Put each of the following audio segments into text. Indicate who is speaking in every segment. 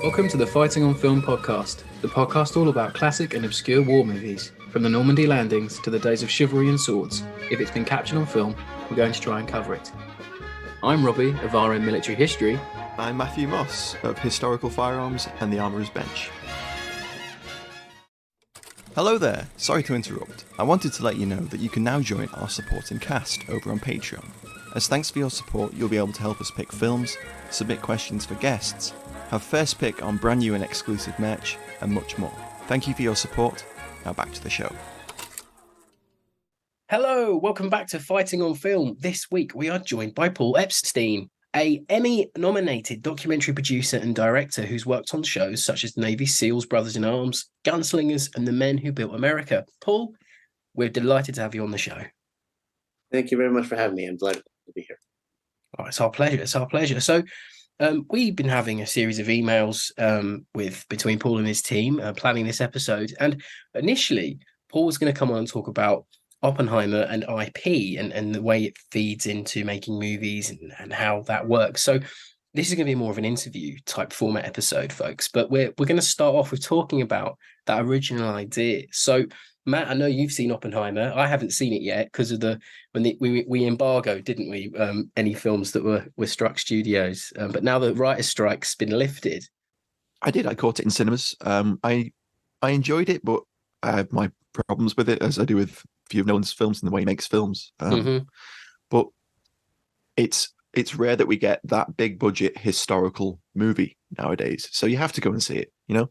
Speaker 1: Welcome to the Fighting on Film podcast, the podcast all about classic and obscure war movies, from the Normandy landings to the days of chivalry and swords. If it's been captured on film, we're going to try and cover it. I'm Robbie of RM Military History.
Speaker 2: I'm Matthew Moss of Historical Firearms and the Armourer's Bench. Hello there, sorry to interrupt. I wanted to let you know that you can now join our supporting cast over on Patreon. As thanks for your support, you'll be able to help us pick films, submit questions for guests, have first pick on brand new and exclusive merch, and much more. Thank you for your support. Now back to the show.
Speaker 1: Hello, welcome back to Fighting on Film. This week we are joined by Paul Epstein, a Emmy-nominated documentary producer and director who's worked on shows such as Navy SEALs, Brothers in Arms, Gunslingers, and The Men Who Built America. Paul, we're delighted to have you on the show.
Speaker 3: Thank you very much for having me. I'm delighted to be here.
Speaker 1: Oh, it's our pleasure. It's our pleasure. So, we've been having a series of emails between Paul and his team planning this episode. And initially, Paul was going to come on and talk about Oppenheimer and IP and the way it feeds into making movies and how that works. So this is going to be more of an interview type format episode, folks. But we're going to start off with talking about that original idea. So Matt, I know you've seen Oppenheimer. I haven't seen it yet because of we embargoed, didn't we? Any films that were struck studios. But now the writer's strike's been lifted.
Speaker 2: I did. I caught it in cinemas. I enjoyed it, but I have my problems with it, as I do with a few of Nolan's films and the way he makes films. But it's rare that we get that big budget historical movie nowadays. So you have to go and see it, you know.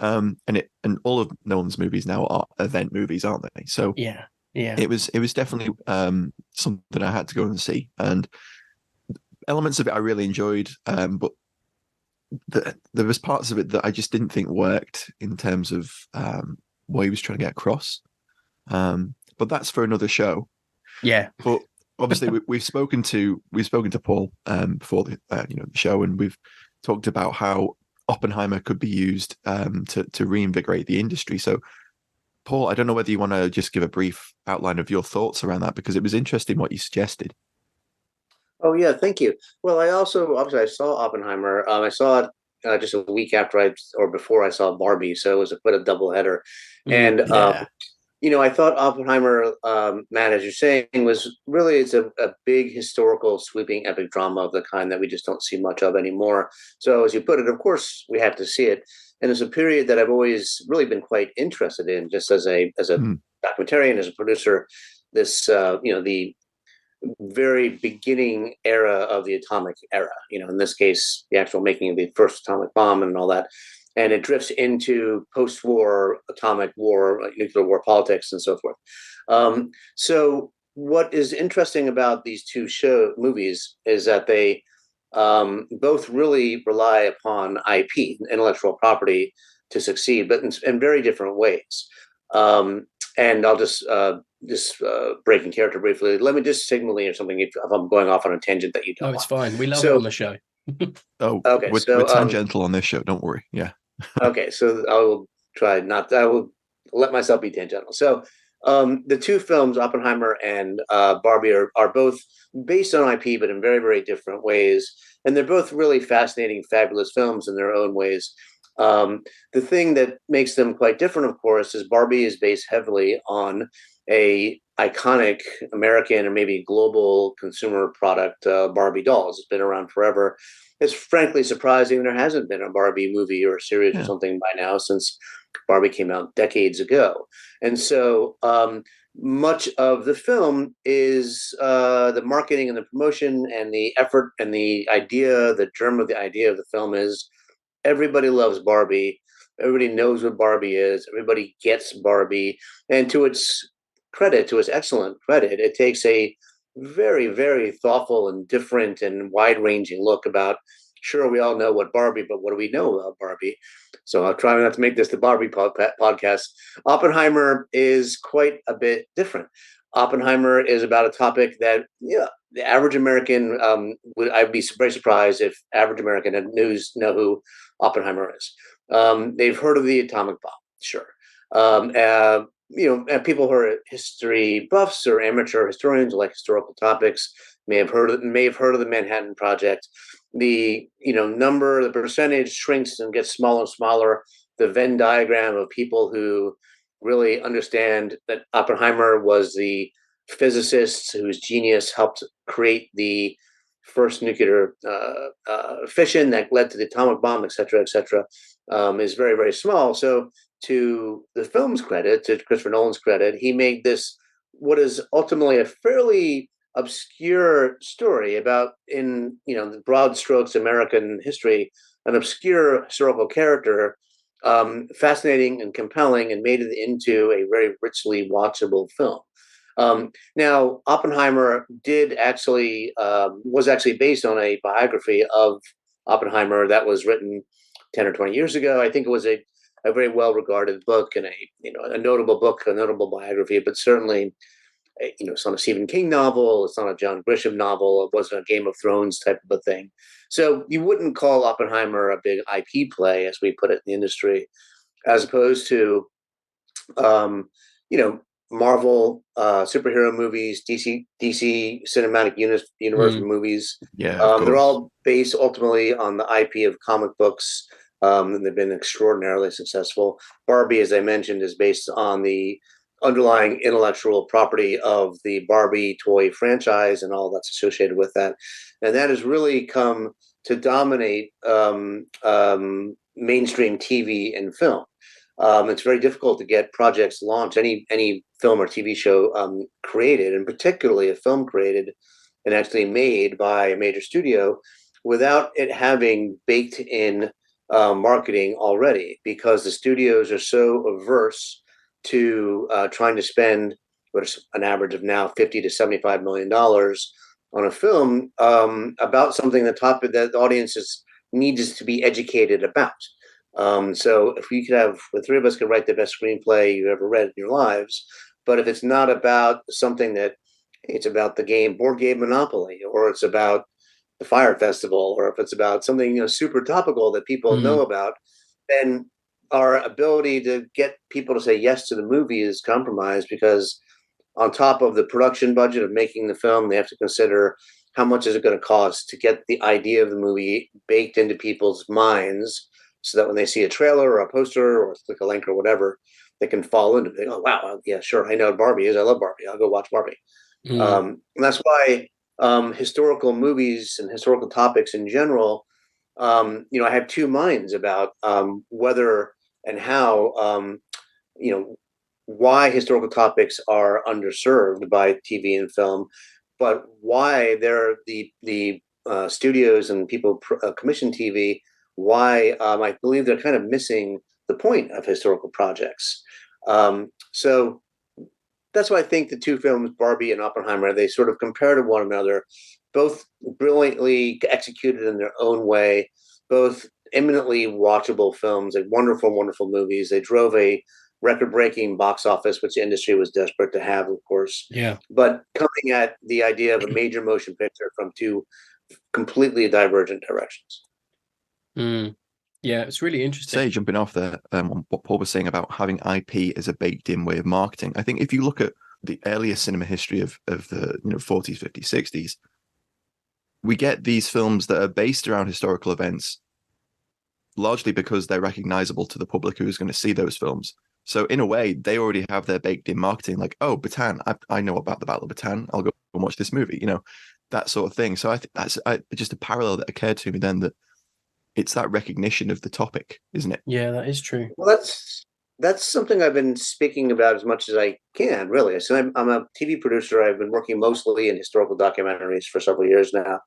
Speaker 2: And all of Nolan's movies now are event movies, aren't they? So
Speaker 1: yeah,
Speaker 2: it was definitely something I had to go and see, and elements of it I really enjoyed, but there was parts of it that I just didn't think worked in terms of what he was trying to get across. But that's for another show.
Speaker 1: Yeah,
Speaker 2: but obviously we've spoken to Paul before the the show, and we've talked about how Oppenheimer could be used to reinvigorate the industry. So, Paul, I don't know whether you want to just give a brief outline of your thoughts around that, because it was interesting what you suggested.
Speaker 3: Oh yeah, thank you. Well, I saw Oppenheimer. I saw it just a week after before I saw Barbie, so it was quite a double header. And I thought Oppenheimer, Matt, as you're saying, it's a big historical sweeping epic drama of the kind that we just don't see much of anymore. So as you put it, of course, we have to see it. And it's a period that I've always really been quite interested in, just as a documentarian, as a producer, the very beginning era of the atomic era, in this case, the actual making of the first atomic bomb and all that. And it drifts into post-war atomic war, like nuclear war politics and so forth. So what is interesting about these two movies is that they both really rely upon IP, intellectual property, to succeed, but in very different ways. And I'll just break in character briefly. Let me just signal me or something if I'm going off on a tangent that you don't.
Speaker 1: No, it's fine. We love it on the show.
Speaker 3: Okay,
Speaker 2: we're tangential on this show. Don't worry. Yeah.
Speaker 3: Okay, so I will let myself be tangential. So the two films, Oppenheimer and Barbie, are both based on IP, but in very, very different ways. And they're both really fascinating, fabulous films in their own ways. The thing that makes them quite different, of course, is Barbie is based heavily on a iconic American or maybe global consumer product, Barbie dolls. It's been around forever. It's frankly surprising there hasn't been a Barbie movie or a series or something by now, since Barbie came out decades ago. And so much of the film is the marketing and the promotion and the effort and the idea, the germ of the idea of the film is everybody loves Barbie. Everybody knows what Barbie is. Everybody gets Barbie. And to its excellent credit, it takes a very, very thoughtful and different and wide-ranging look about, sure, we all know what Barbie, but what do we know about Barbie? So I'll try not to make this the Barbie podcast. Oppenheimer is quite a bit different. Oppenheimer is about a topic that, the average American, I'd be very surprised if average American know who Oppenheimer is. They've heard of the atomic bomb, sure. And people who are history buffs or amateur historians who like historical topics may have heard of the Manhattan Project. the the percentage shrinks and gets smaller and smaller. The Venn diagram of people who really understand that Oppenheimer was the physicist whose genius helped create the first nuclear fission that led to the atomic bomb, et cetera, is very, very small. So to the film's credit, to Christopher Nolan's credit, he made this what is ultimately a fairly obscure story about, in the broad strokes American history, an obscure historical character, fascinating and compelling, and made it into a very richly watchable film. Now, Oppenheimer was actually based on a biography of Oppenheimer that was written 10 or 20 years ago. I think it was a very well regarded book and a notable book, a notable biography, but certainly it's not a Stephen King novel. It's not a John Grisham novel. It wasn't a Game of Thrones type of a thing. So you wouldn't call Oppenheimer a big IP play, as we put it in the industry, as opposed to, Marvel superhero movies, DC cinematic universe movies.
Speaker 2: Yeah, of
Speaker 3: they're
Speaker 2: course.
Speaker 3: all based ultimately on the IP of comic books, and they've been extraordinarily successful. Barbie, as I mentioned, is based on the underlying intellectual property of the Barbie toy franchise and all that's associated with that, and that has really come to dominate mainstream TV and film. It's very difficult to get projects launched, any film or TV show created, and particularly a film created and actually made by a major studio, without it having baked in marketing already, because the studios are so averse to trying to spend what's an average of now $50 to $75 million on a film about something the audiences audience needs to be educated about. So if the three of us could write the best screenplay you've ever read in your lives, but if it's not about something it's about the board game Monopoly, or it's about the Fire Festival, or if it's about something super topical that people know about, then our ability to get people to say yes to the movie is compromised, because on top of the production budget of making the film, they have to consider how much is it going to cost to get the idea of the movie baked into people's minds, so that when they see a trailer or a poster or click a link or whatever, they can fall into it. Oh, wow, yeah, sure, I know what Barbie is. I love Barbie. I'll go watch Barbie. And that's why historical movies and historical topics in general, I have two minds about whether and how, why historical topics are underserved by TV and film, but why the studios and people commission TV, why I believe they're kind of missing the point of historical projects. So that's why I think the two films, Barbie and Oppenheimer, they sort of compare to one another, both brilliantly executed in their own way, both eminently watchable films, like wonderful, wonderful movies. They drove a record-breaking box office, which the industry was desperate to have, of course.
Speaker 1: Yeah.
Speaker 3: But coming at the idea of a major motion picture from two completely divergent directions.
Speaker 1: Yeah, it's really interesting.
Speaker 2: Jumping off there, on what Paul was saying about having IP as a baked-in way of marketing. I think if you look at the earlier cinema history of the 40s, 50s, 60s, we get these films that are based around historical events, largely because they're recognizable to the public who's going to see those films. So in a way, they already have their baked-in marketing, like, oh, Bataan, I know about the Battle of Bataan. I'll go and watch this movie, that sort of thing. So I think that's just a parallel that occurred to me then, that it's that recognition of the topic, isn't it?
Speaker 1: Yeah, that is true.
Speaker 3: Well, that's something I've been speaking about as much as I can, really. So I'm a TV producer. I've been working mostly in historical documentaries for several years now.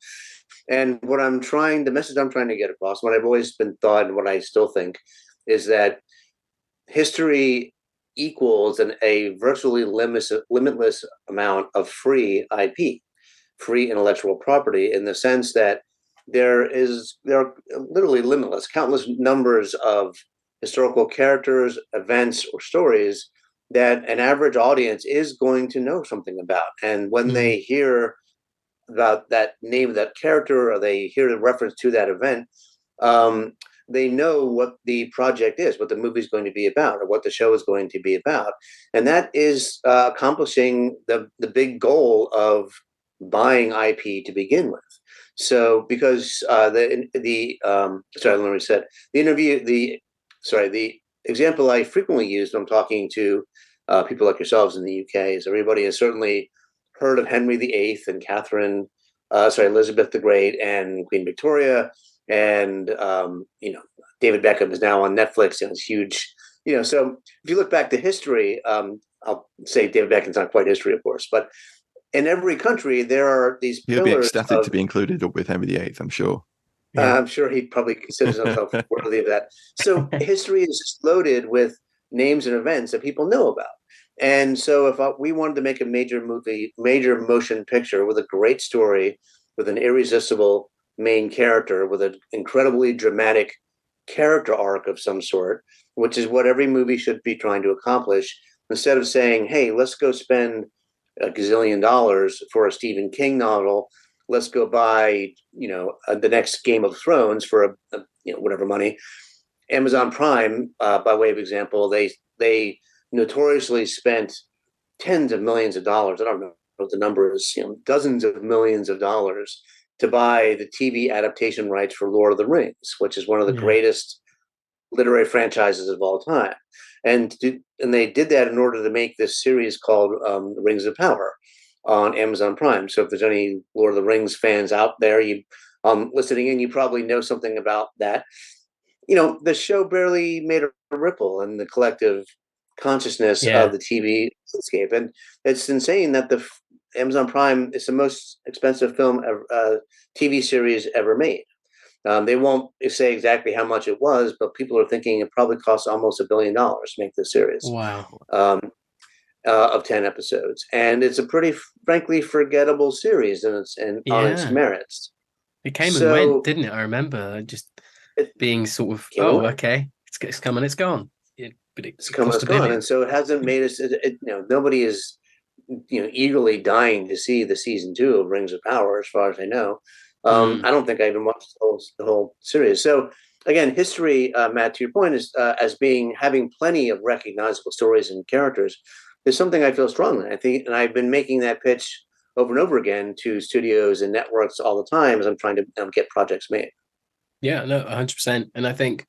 Speaker 3: And the message I'm trying to get across, what I've always been thought and what I still think, is that history equals a virtually limitless amount of free IP, free intellectual property, in the sense that there are literally countless numbers of historical characters, events, or stories that an average audience is going to know something about. And when they hear about that name of that character, or they hear the reference to that event, they know what the project is, what the movie is going to be about, or what the show is going to be about. And that is accomplishing the big goal of buying IP to begin with. So because sorry, let me said the example I frequently use when I'm talking to people like yourselves in the UK is everybody has certainly heard of Henry VIII and Elizabeth the Great and Queen Victoria, and David Beckham is now on Netflix and it's huge. So if you look back to history, I'll say David Beckham's not quite history, of course, but in every country there are these
Speaker 2: He'll be
Speaker 3: pillars
Speaker 2: ecstatic to be included with Henry VIII, I'm sure.
Speaker 3: Yeah. I'm sure he probably considers himself worthy of that. So history is just loaded with names and events that people know about. And so if we wanted to make a major motion picture with a great story, with an irresistible main character, with an incredibly dramatic character arc of some sort, which is what every movie should be trying to accomplish, instead of saying, hey, let's go spend a gazillion dollars for a Stephen King novel, let's go buy, the next Game of Thrones for whatever money. Amazon Prime, by way of example, they notoriously spent tens of millions of dollars. I don't know what the number is, dozens of millions of dollars to buy the TV adaptation rights for Lord of the Rings, which is one of the greatest literary franchises of all time. And they did that in order to make this series called Rings of Power on Amazon Prime. So if there's any Lord of the Rings fans out there, you listening in, you probably know something about that. The show barely made a ripple in the collective consciousness of the TV landscape, and it's insane that the Amazon Prime is the most expensive TV series ever made. They won't say exactly how much it was, but people are thinking it probably cost almost $1 billion to make this series.
Speaker 1: Wow.
Speaker 3: Of 10 episodes, and it's a pretty, frankly, forgettable series on its merits.
Speaker 1: It came and went, didn't it? I remember just being sort of, okay, it's coming, it's gone. But it's
Speaker 3: come, it's gone, and so it hasn't made us. Nobody is, eagerly dying to see the season 2 of Rings of Power, as far as I know. I don't think I even watched the whole series. So again, history, Matt, to your point, is as having plenty of recognizable stories and characters. Is something I feel strongly. I think, and I've been making that pitch over and over again to studios and networks all the time as I'm trying to get projects made.
Speaker 1: Yeah, no, 100%. And I think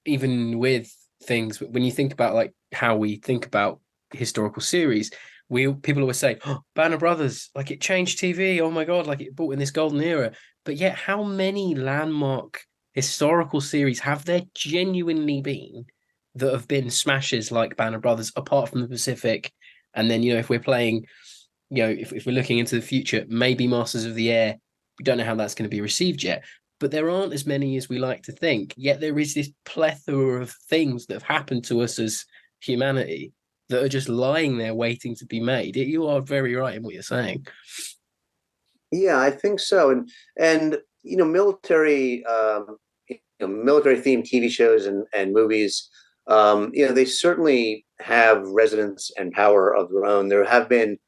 Speaker 1: even with things, when you think about like how we think about historical series, people always say, oh, Band of Brothers, like it changed TV. Oh my God, like it brought in this golden era. But yet, how many landmark historical series have there genuinely been that have been smashes like Band of Brothers, apart from the Pacific? And then, if we're playing, if we're looking into the future, maybe Masters of the Air, we don't know how that's going to be received yet. But there aren't as many as we like to think. Yet there is this plethora of things that have happened to us as humanity that are just lying there waiting to be made. You are very right in what you're saying.
Speaker 3: Yeah, I think so. And military themed TV shows and movies, they certainly have resonance and power of their own. There have been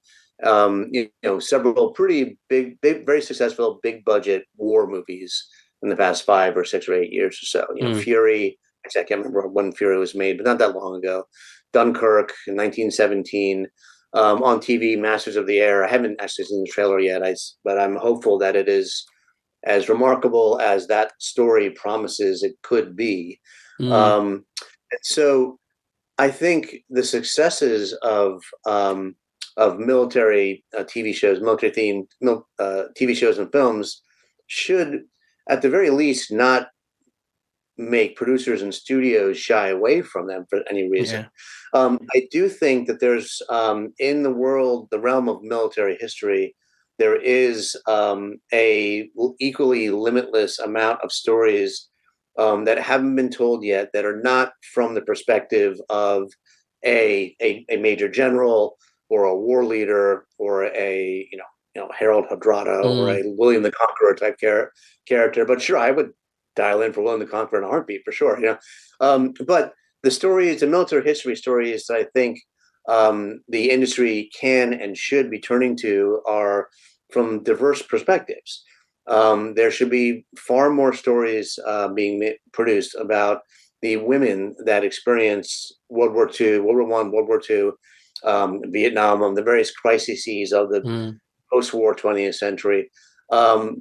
Speaker 3: several pretty big, very successful, big budget war movies in the past 5 or 6 or 8 years or so. Fury, actually, I can't remember when Fury was made, but not that long ago. Dunkirk in 1917. On TV, Masters of the Air. I haven't actually seen the trailer yet, but I'm hopeful that it is as remarkable as that story promises it could be. So I think the successes of military TV shows, military themed TV shows and films should, at the very least, not make producers and studios shy away from them for any reason. I do think that there's in the realm of military history, there is a equally limitless amount of stories that haven't been told yet, that are not from the perspective of a major general or a war leader or a Harold Hardrada or a William the Conqueror type character. But sure, I would dial in for William the Conqueror in a heartbeat for sure. But the stories, the military history stories, I think the industry can and should be turning to are from diverse perspectives. There should be far more stories being produced about the women that experience World War II, World War I, World War II, Vietnam, the various crises of the post-war 20th century.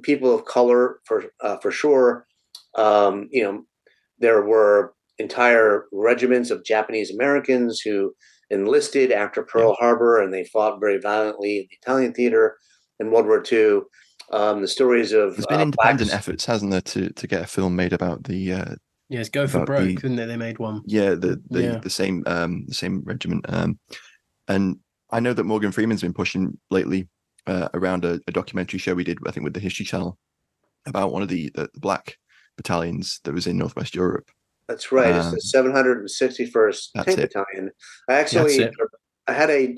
Speaker 3: People of color, for sure. There were entire regiments of Japanese Americans who enlisted after Pearl Harbor, and they fought very violently in the Italian theater in World War II. The stories of
Speaker 2: there's been independent efforts, hasn't there, to get a film made about the
Speaker 1: it's Go for Broke, didn't they? They made one.
Speaker 2: The same regiment. And I know that Morgan Freeman's been pushing lately around a documentary show we did, I think, with the History Channel about one of the black battalions that was in Northwest Europe.
Speaker 3: That's right. It's the 761st Tank Battalion. I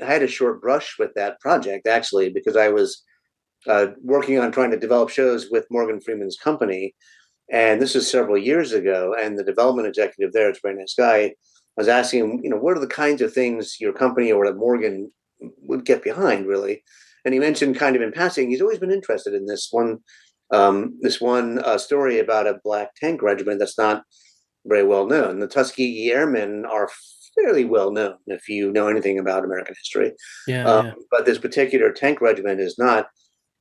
Speaker 3: had a short brush with that project, actually, because I was working on trying to develop shows with Morgan Freeman's company. And this was several years ago. And the development executive there, it's a very nice guy, I was asking him, what are the kinds of things your company or Morgan would get behind, really? And he mentioned kind of in passing, he's always been interested in this one story about a black tank regiment that's not very well known. The Tuskegee Airmen are fairly well known if you know anything about American history. But this particular tank regiment is not.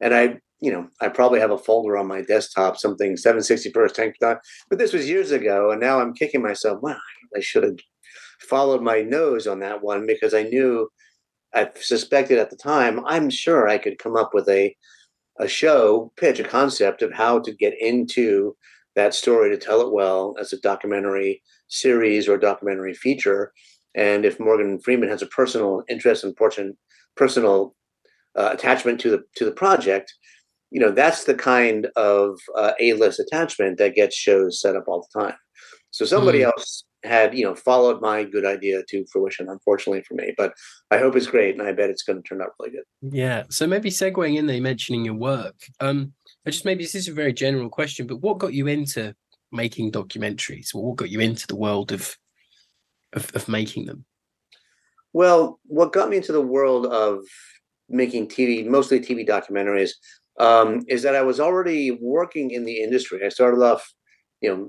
Speaker 3: And I probably have a folder on my desktop, something 761st Tank Battalion, but this was years ago, and now I'm kicking myself. Wow, I should have followed my nose on that one, because I suspected at the time, I'm sure I could come up with a pitch, a concept of how to get into that story to tell it well as a documentary series or documentary feature. And if Morgan Freeman has a personal interest and personal attachment to the project, that's the kind of A-list attachment that gets shows set up all the time. So somebody else had, followed my good idea to fruition, unfortunately for me, but I hope it's great, and I bet it's going to turn out really good.
Speaker 1: Yeah. So maybe segueing in there, mentioning your work, maybe this is a very general question, but what got you into making documentaries? What got you into the world of making them?
Speaker 3: Well, what got me into the world of making TV, mostly TV documentaries, is that I was already working in the industry. I started off,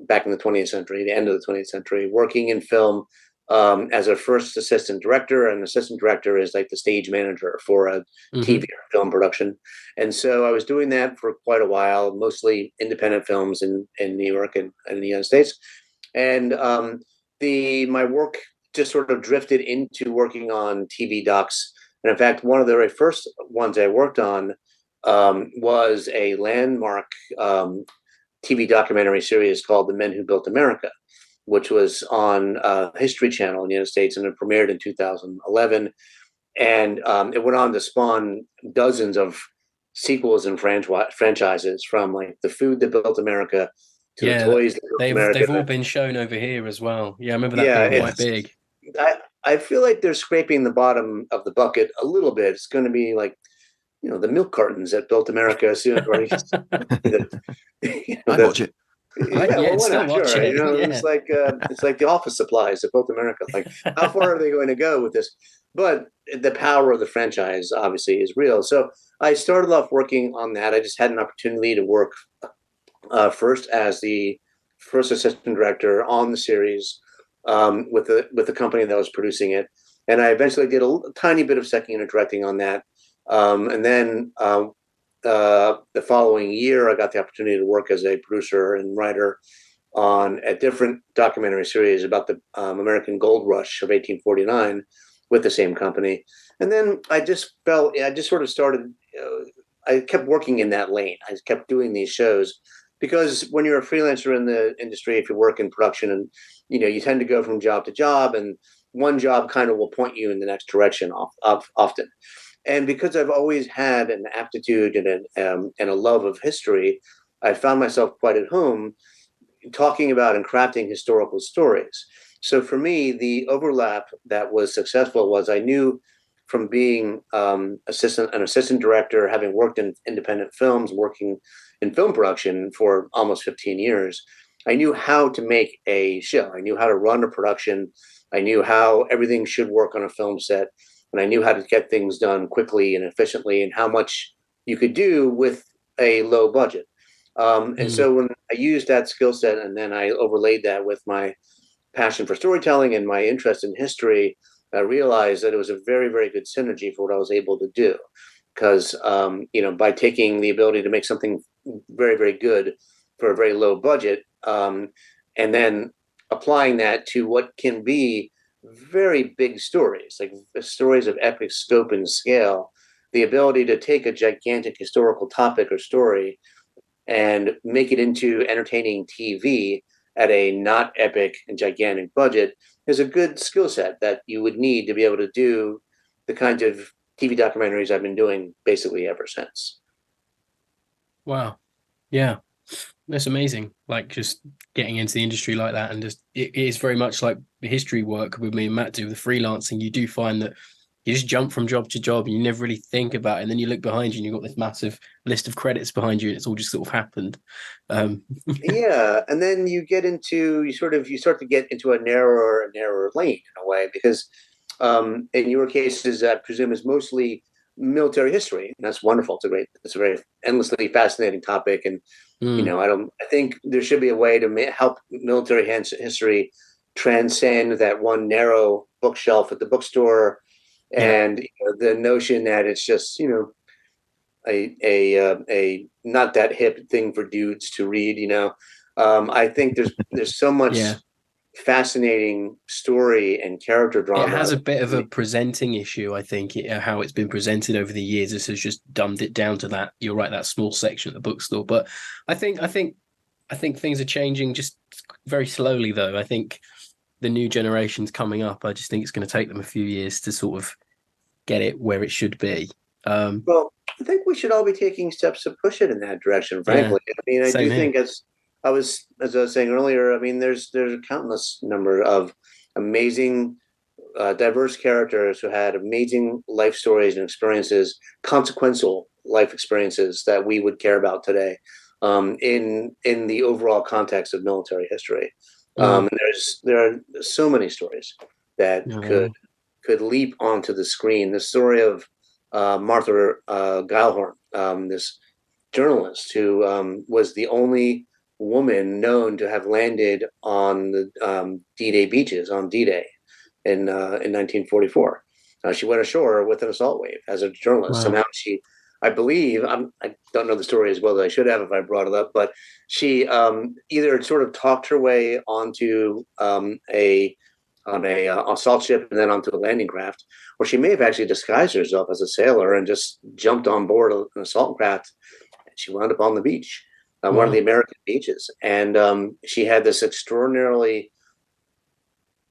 Speaker 3: back in the 20th century, the end of the 20th century, working in film as a first assistant director. And assistant director is like the stage manager for a TV or film production. And so I was doing that for quite a while, mostly independent films in New York and in the United States. And my work just sort of drifted into working on TV docs. And in fact, one of the very first ones I worked on was a landmark TV documentary series called The Men Who Built America, which was on History Channel in the United States, and it premiered in 2011. And it went on to spawn dozens of sequels and franchises, from like The Food That Built America to The Toys That Built America.
Speaker 1: They've all been shown over here as well. Yeah, I remember that being quite big.
Speaker 3: I feel like they're scraping the bottom of the bucket a little bit. It's going to be like, the milk cartons that built America soon.
Speaker 2: I'd watch it.
Speaker 3: It's like the office supplies that built America. Like, how far are they going to go with this? But the power of the franchise obviously is real. So I started off working on that. I just had an opportunity to work first as the first assistant director on the series with the company that was producing it, and I eventually did a tiny bit of second unit directing on that. And then the following year, I got the opportunity to work as a producer and writer on a different documentary series about the American Gold Rush of 1849 with the same company. And then I kept working in that lane. I kept doing these shows because when you're a freelancer in the industry, if you work in production, and you tend to go from job to job, and one job kind of will point you in the next direction often. And because I've always had an aptitude and a love of history, I found myself quite at home talking about and crafting historical stories. So for me, the overlap that was successful was I knew from being an assistant director, having worked in independent films, working in film production for almost 15 years, I knew how to make a show. I knew how to run a production. I knew how everything should work on a film set. And I knew how to get things done quickly and efficiently, and how much you could do with a low budget. And so when I used that skill set, and then I overlaid that with my passion for storytelling and my interest in history, I realized that it was a very, very good synergy for what I was able to do. because by taking the ability to make something very, very good for a very low budget, and then applying that to what can be very big stories, like stories of epic scope and scale, the ability to take a gigantic historical topic or story and make it into entertaining TV at a not epic and gigantic budget is a good skill set that you would need to be able to do the kinds of TV documentaries I've been doing basically ever since.
Speaker 1: Wow. Yeah. That's amazing. Like just getting into the industry like that, and just it is very much like the history work with me and Matt do with the freelancing. You do find that you just jump from job to job and you never really think about it. And then you look behind you and you've got this massive list of credits behind you and it's all just sort of happened.
Speaker 3: Yeah. And then you start to get into a narrower lane in a way, because in your cases, I presume is mostly military history. And that's wonderful. It's a very endlessly fascinating topic. And, I think there should be a way to help military history transcend that one narrow bookshelf at the bookstore. And the notion that it's just a not that hip thing for dudes to read. I think there's so much fascinating story and character drama.
Speaker 1: It has a bit of a presenting issue, I think. How it's been presented over the years, this has just dumbed it down to that. You're right, that small section at the bookstore. But I think things are changing just very slowly, though. I think the new generation's coming up. I just think it's going to take them a few years to sort of get it where it should be.
Speaker 3: Well, I think we should all be taking steps to push it in that direction, frankly. I mean, I do think, as I was saying earlier, I mean, there's a countless number of amazing, diverse characters who had amazing life stories and experiences, consequential life experiences that we would care about today, in the overall context of military history. And there are so many stories that could leap onto the screen. The story of Martha Gellhorn, this journalist who was the only woman known to have landed on the D-Day beaches on D-Day in 1944. She went ashore with an assault wave as a journalist. Wow. Somehow I believe, I don't know the story as well as I should have if I brought it up, but she either sort of talked her way onto a assault ship and then onto a landing craft, or she may have actually disguised herself as a sailor and just jumped on board an assault craft. And she wound up on the beach, one of the American beaches. And she had this extraordinarily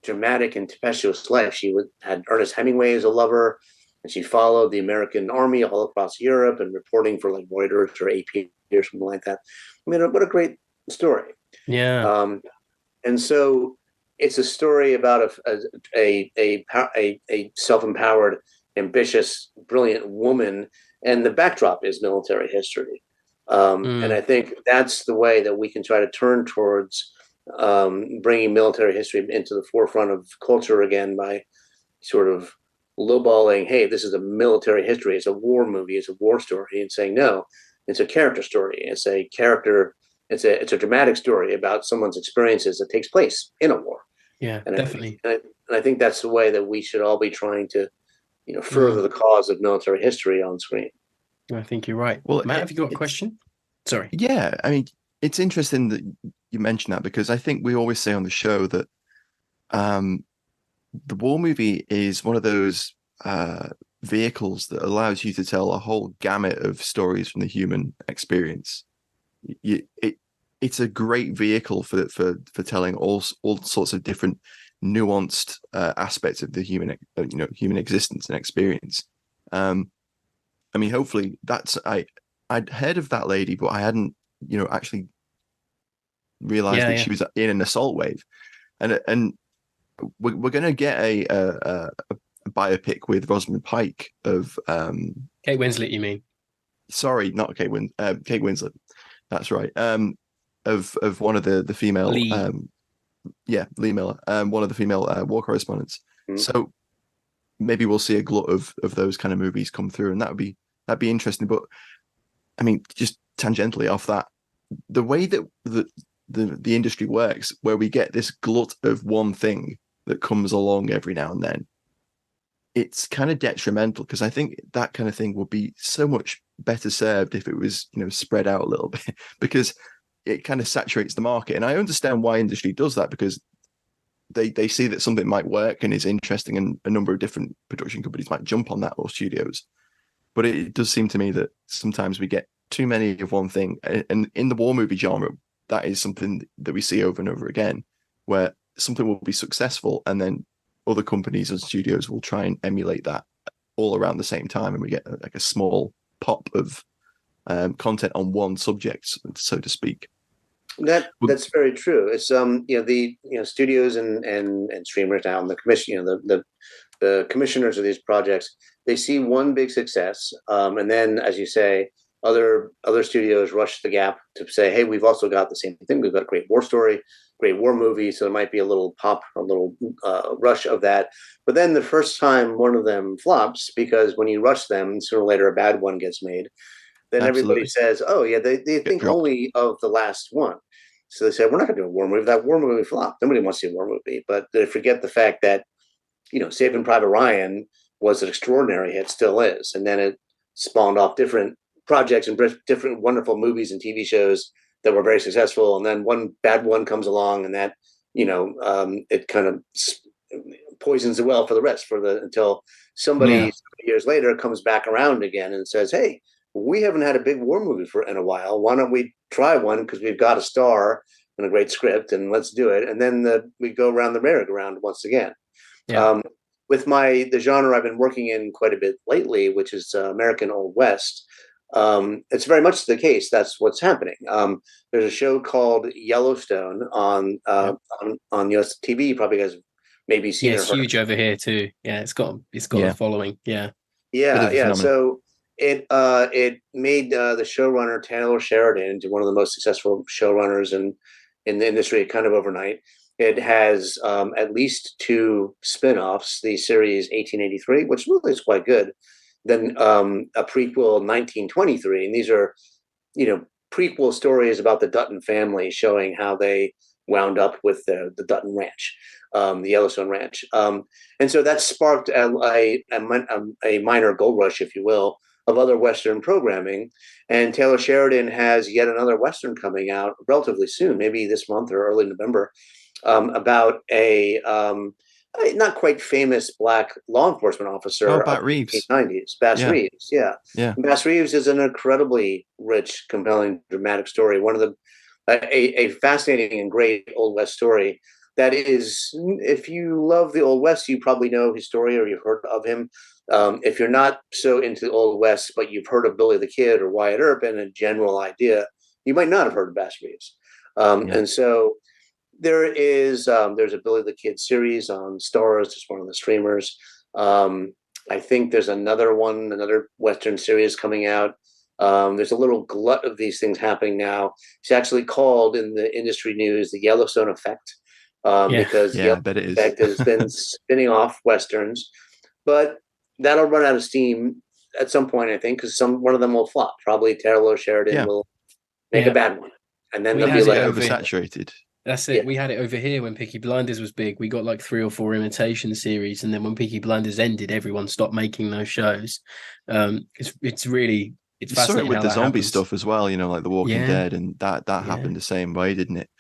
Speaker 3: dramatic and tempestuous life. She had Ernest Hemingway as a lover, and she followed the American Army all across Europe and reporting for like Reuters or AP or something like that. I mean, what a great story.
Speaker 1: Yeah.
Speaker 3: And so it's a story about a self-empowered, ambitious, brilliant woman, and the backdrop is military history. And I think that's the way that we can try to turn towards bringing military history into the forefront of culture again, by sort of lowballing, hey, this is a military history, it's a war movie, it's a war story, and saying, no, it's a character story. It's a dramatic story about someone's experiences that takes place in a war.
Speaker 1: Yeah,
Speaker 3: and
Speaker 1: definitely.
Speaker 3: I think that's the way that we should all be trying to, further the cause of military history on screen.
Speaker 1: I think you're right.
Speaker 2: Well,
Speaker 1: Matt, have you got a question? Sorry.
Speaker 2: Yeah, I mean, it's interesting that you mentioned that, because I think we always say on the show that the war movie is one of those vehicles that allows you to tell a whole gamut of stories from the human experience. It's a great vehicle for telling all sorts of different nuanced aspects of the human existence and experience. I mean, hopefully I'd heard of that lady, but I hadn't actually realized that she was in an assault wave, and we're going to get a biopic with Rosamund Pike of
Speaker 1: Kate Winslet, you mean?
Speaker 2: Sorry, not Kate Winslet. That's right. Of one of the female,
Speaker 1: Lee.
Speaker 2: Lee Miller, one of the female war correspondents. Mm-hmm. So maybe we'll see a glut of those kind of movies come through, and that'd be interesting. But I mean, just tangentially off that, the way that the industry works, where we get this glut of one thing that comes along every now and then, it's kind of detrimental, because I think that kind of thing would be so much better served if it was, spread out a little bit, because it kind of saturates the market. And I understand why industry does that, because they see that something might work and is interesting, and a number of different production companies might jump on that, or studios. But it does seem to me that sometimes we get too many of one thing. And in the war movie genre, that is something that we see over and over again, where something will be successful and then other companies and studios will try and emulate that all around the same time, and we get like a small pop of content on one subject, so to speak.
Speaker 3: That's very true. It's the studios and streamers now, and the commission, the commissioners of these projects, they see one big success, and then, as you say, other studios rush the gap to say, hey, we've also got the same thing. We've got a great war story, great war movie, so there might be a little pop, a little rush of that. But then the first time one of them flops, because when you rush them, sooner or later a bad one gets made, then
Speaker 2: Absolutely.
Speaker 3: everybody says, oh yeah, they think
Speaker 2: dropped.
Speaker 3: only of the last one. So they said, we're not going to do a war movie. That war movie flopped. Nobody wants to see a war movie. But they forget the fact that, Saving Private Ryan was an extraordinary hit, still is. And then it spawned off different projects and different wonderful movies and TV shows that were very successful. And then one bad one comes along, and that, it kind of poisons the well for the rest, until somebody years later comes back around again and says, hey, we haven't had a big war movie in a while. Why don't we try one? Because we've got a star and a great script, and let's do it. And then we go around the merry-go-round once again.
Speaker 2: Yeah.
Speaker 3: With the genre I've been working in quite a bit lately, which is American Old West, it's very much the case. That's what's happening. There's a show called Yellowstone on US TV. You probably guys maybe seen it.
Speaker 1: It's huge over here too. Yeah, it's got a following. Yeah.
Speaker 3: So it made the showrunner Taylor Sheridan into one of the most successful showrunners in the industry kind of overnight. It has at least 2 spin-offs, the series 1883, which really is quite good, then a prequel 1923. And these are, prequel stories about the Dutton family, showing how they wound up with the Dutton Ranch, the Yellowstone Ranch. And so that sparked a minor gold rush, if you will, of other Western programming. And Taylor Sheridan has yet another Western coming out relatively soon, maybe this month or early November, about a not quite famous Black law enforcement officer of
Speaker 2: Bass
Speaker 3: the
Speaker 2: Reeves.
Speaker 3: 1990s, Bass Reeves. Yeah. Bass Reeves is an incredibly rich, compelling, dramatic story. One of a fascinating and great Old West story that is, if you love the Old West, you probably know his story or you've heard of him. If you're not so into the Old West, but you've heard of Billy the Kid or Wyatt Earp and a general idea, you might not have heard of Bass Reeves. And so there's a Billy the Kid series on Starz. It's one of the streamers. I think there's another Western series coming out. There's a little glut of these things happening now. It's actually called in the industry news the Yellowstone Effect, because the Yellowstone Effect has been spinning off Westerns, but that'll run out of steam at some point, I think, because one of them will flop. Probably Taylor Sheridan will make a bad one, and then they'll be like
Speaker 2: oversaturated.
Speaker 1: That's it. Yeah. We had it over here when Peaky Blinders was big. We got like 3 or 4 imitation series, and then when Peaky Blinders ended, everyone stopped making those shows. It's really fascinating.
Speaker 2: With the zombie stuff as well, like The Walking Dead, and that happened the same way, didn't it?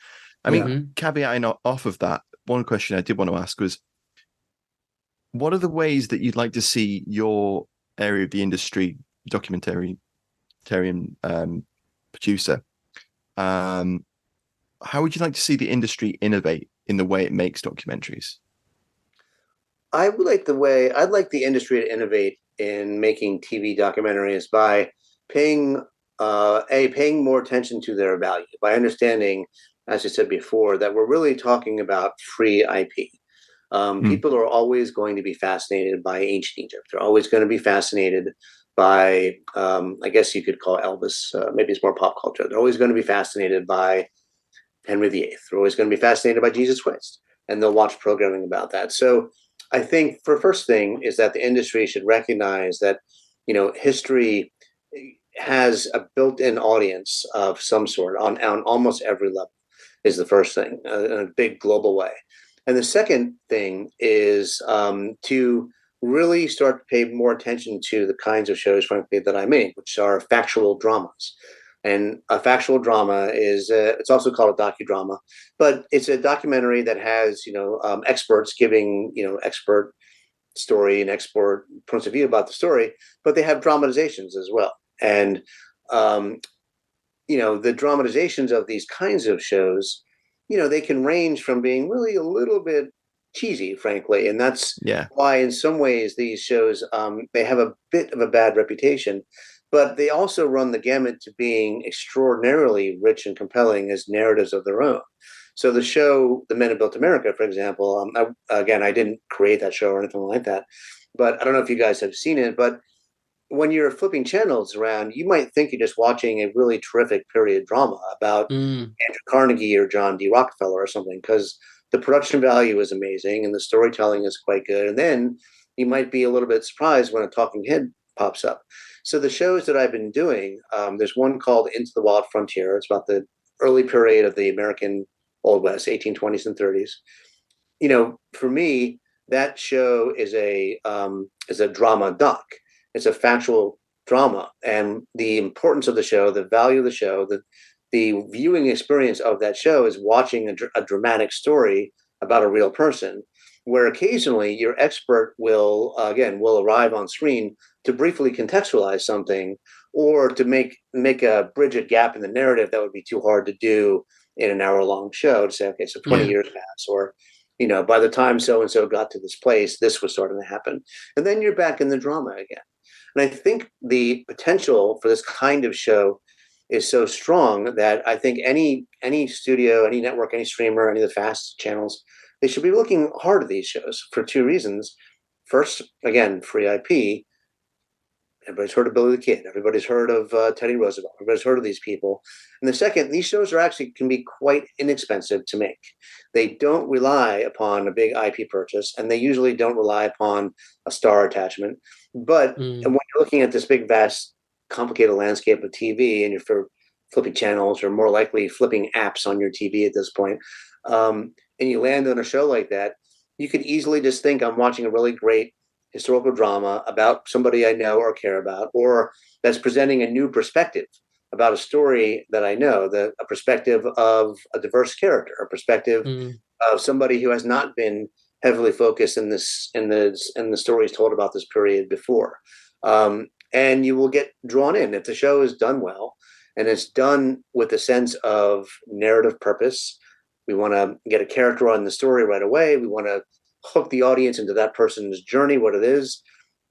Speaker 2: I mean, caveating off of that, one question I did want to ask was, what are the ways that you'd like to see your area of the industry, documentarian producer, how would you like to see the industry innovate in the way it makes documentaries?
Speaker 3: I'd like the industry to innovate in making TV documentaries by paying more attention to their value, by understanding, as I said before, that we're really talking about free IP. People are always going to be fascinated by ancient Egypt. They're always going to be fascinated by, I guess you could call Elvis, maybe it's more pop culture. They're always going to be fascinated by Henry VIII. They're always going to be fascinated by Jesus Christ, and they'll watch programming about that. So I think the first thing is that the industry should recognize that, history has a built-in audience of some sort on almost every level, is the first thing, in a big global way. And the second thing is to really start to pay more attention to the kinds of shows, frankly, that I make, which are factual dramas. And a factual drama is it's also called a docudrama, but it's a documentary that has experts giving expert story and expert points of view about the story, but they have dramatizations as well. And um, the dramatizations of these kinds of shows, they can range from being really a little bit cheesy, frankly, and that's why in some ways these shows they have a bit of a bad reputation, but they also run the gamut to being extraordinarily rich and compelling as narratives of their own. So the show The Men Who Built America, for example, I didn't create that show or anything like that, but I don't know if you guys have seen it, but when you're flipping channels around, you might think you're just watching a really terrific period drama about Andrew Carnegie or John D. Rockefeller or something, because the production value is amazing and the storytelling is quite good. And then you might be a little bit surprised when a talking head pops up. So the shows that I've been doing, there's one called Into the Wild Frontier. It's about the early period of the American Old West, 1820s and 30s. For me, that show is a drama doc. It's a factual drama, and the importance of the show, the value of the show, the viewing experience of that show is watching a dramatic story about a real person, where occasionally your expert will arrive on screen to briefly contextualize something or to make a bridge a gap in the narrative that would be too hard to do in an hour-long show, to say, okay, so 20 years pass, or by the time so and so got to this place, this was starting to happen, and then you're back in the drama again. And I think the potential for this kind of show is so strong that I think any studio, any network, any streamer, any of the fast channels, they should be looking hard at these shows for two reasons. First, again, free IP. Everybody's heard of Billy the Kid. Everybody's heard of Teddy Roosevelt. Everybody's heard of these people. And the second, these shows can be quite inexpensive to make. They don't rely upon a big IP purchase, and they usually don't rely upon a star attachment. But and when you're looking at this big, vast, complicated landscape of TV, and you're flipping channels, or more likely flipping apps on your TV at this point, and you land on a show like that, you could easily just think, I'm watching a really great historical drama about somebody I know or care about, or that's presenting a new perspective about a story that I know, a perspective of a diverse character, a perspective of somebody who has not been heavily focused in the stories told about this period before. And you will get drawn in if the show is done well and it's done with a sense of narrative purpose. We want to get a character on the story right away. We want to hook the audience into that person's journey, what it is.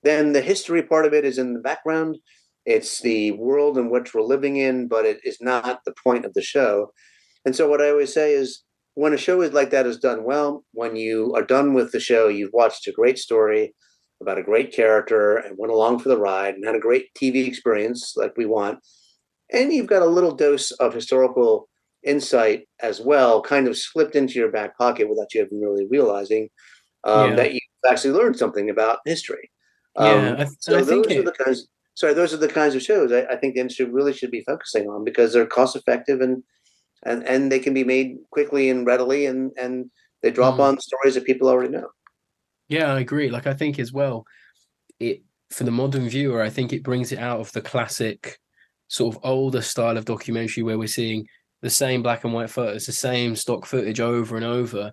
Speaker 3: Then the history part of it is in the background. It's the world in which we're living in, but it is not the point of the show. And so what I always say is, when a show is like that is done well, when you are done with the show, you've watched a great story about a great character and went along for the ride and had a great TV experience like we want. And you've got a little dose of historical insight as well, kind of slipped into your back pocket without you even really realizing that you've actually learned something about history. Those are the kinds of shows I think the industry really should be focusing on, because they're cost effective and they can be made quickly and readily, and they drop on stories that people already know.
Speaker 1: Yeah, I agree. Like, I think as well, for the modern viewer, I think it brings it out of the classic sort of older style of documentary where we're seeing the same black and white photos, the same stock footage over and over,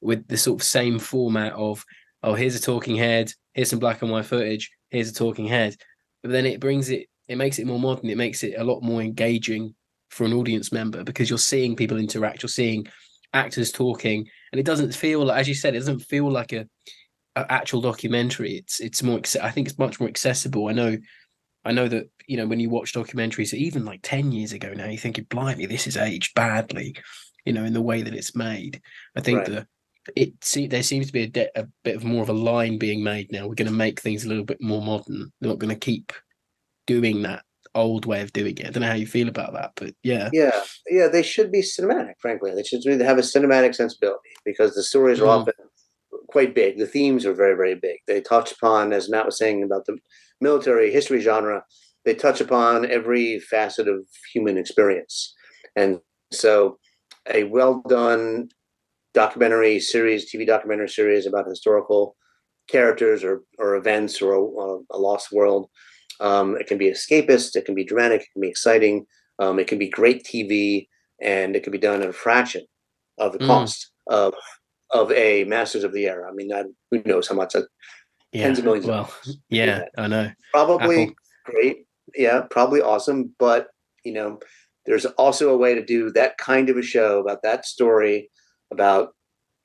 Speaker 1: with the sort of same format of, oh, here's a talking head, here's some black and white footage, here's a talking head. But then it makes it more modern. It makes it a lot more engaging for an audience member, because you're seeing people interact, you're seeing actors talking, and it doesn't feel like, as you said, it doesn't feel like a actual documentary. It's more, I think it's much more accessible. I know that, when you watch documentaries, even like 10 years ago now, you're thinking, blimey, this is aged badly, in the way that it's made. I think that there seems to be a bit of more of a line being made now. We're going to make things a little bit more modern. They're not going to keep doing that old way of doing it. I don't know how you feel about that, but yeah.
Speaker 3: They should be cinematic, frankly. They should have a cinematic sensibility, because the stories are often quite big. The themes are very, very big. They touch upon, as Matt was saying about the military history genre, they touch upon every facet of human experience. And so a well done TV documentary series about historical characters or events or a lost world. It can be escapist, it can be dramatic, it can be exciting, it can be great TV, and it can be done at a fraction of the cost of a Masters of the Air. I mean, who knows how much tens of millions of
Speaker 1: Well,
Speaker 3: dollars to do
Speaker 1: yeah,
Speaker 3: that.
Speaker 1: I know. Apple.
Speaker 3: Probably great, yeah, probably awesome, but there's also a way to do that kind of a show about that story, about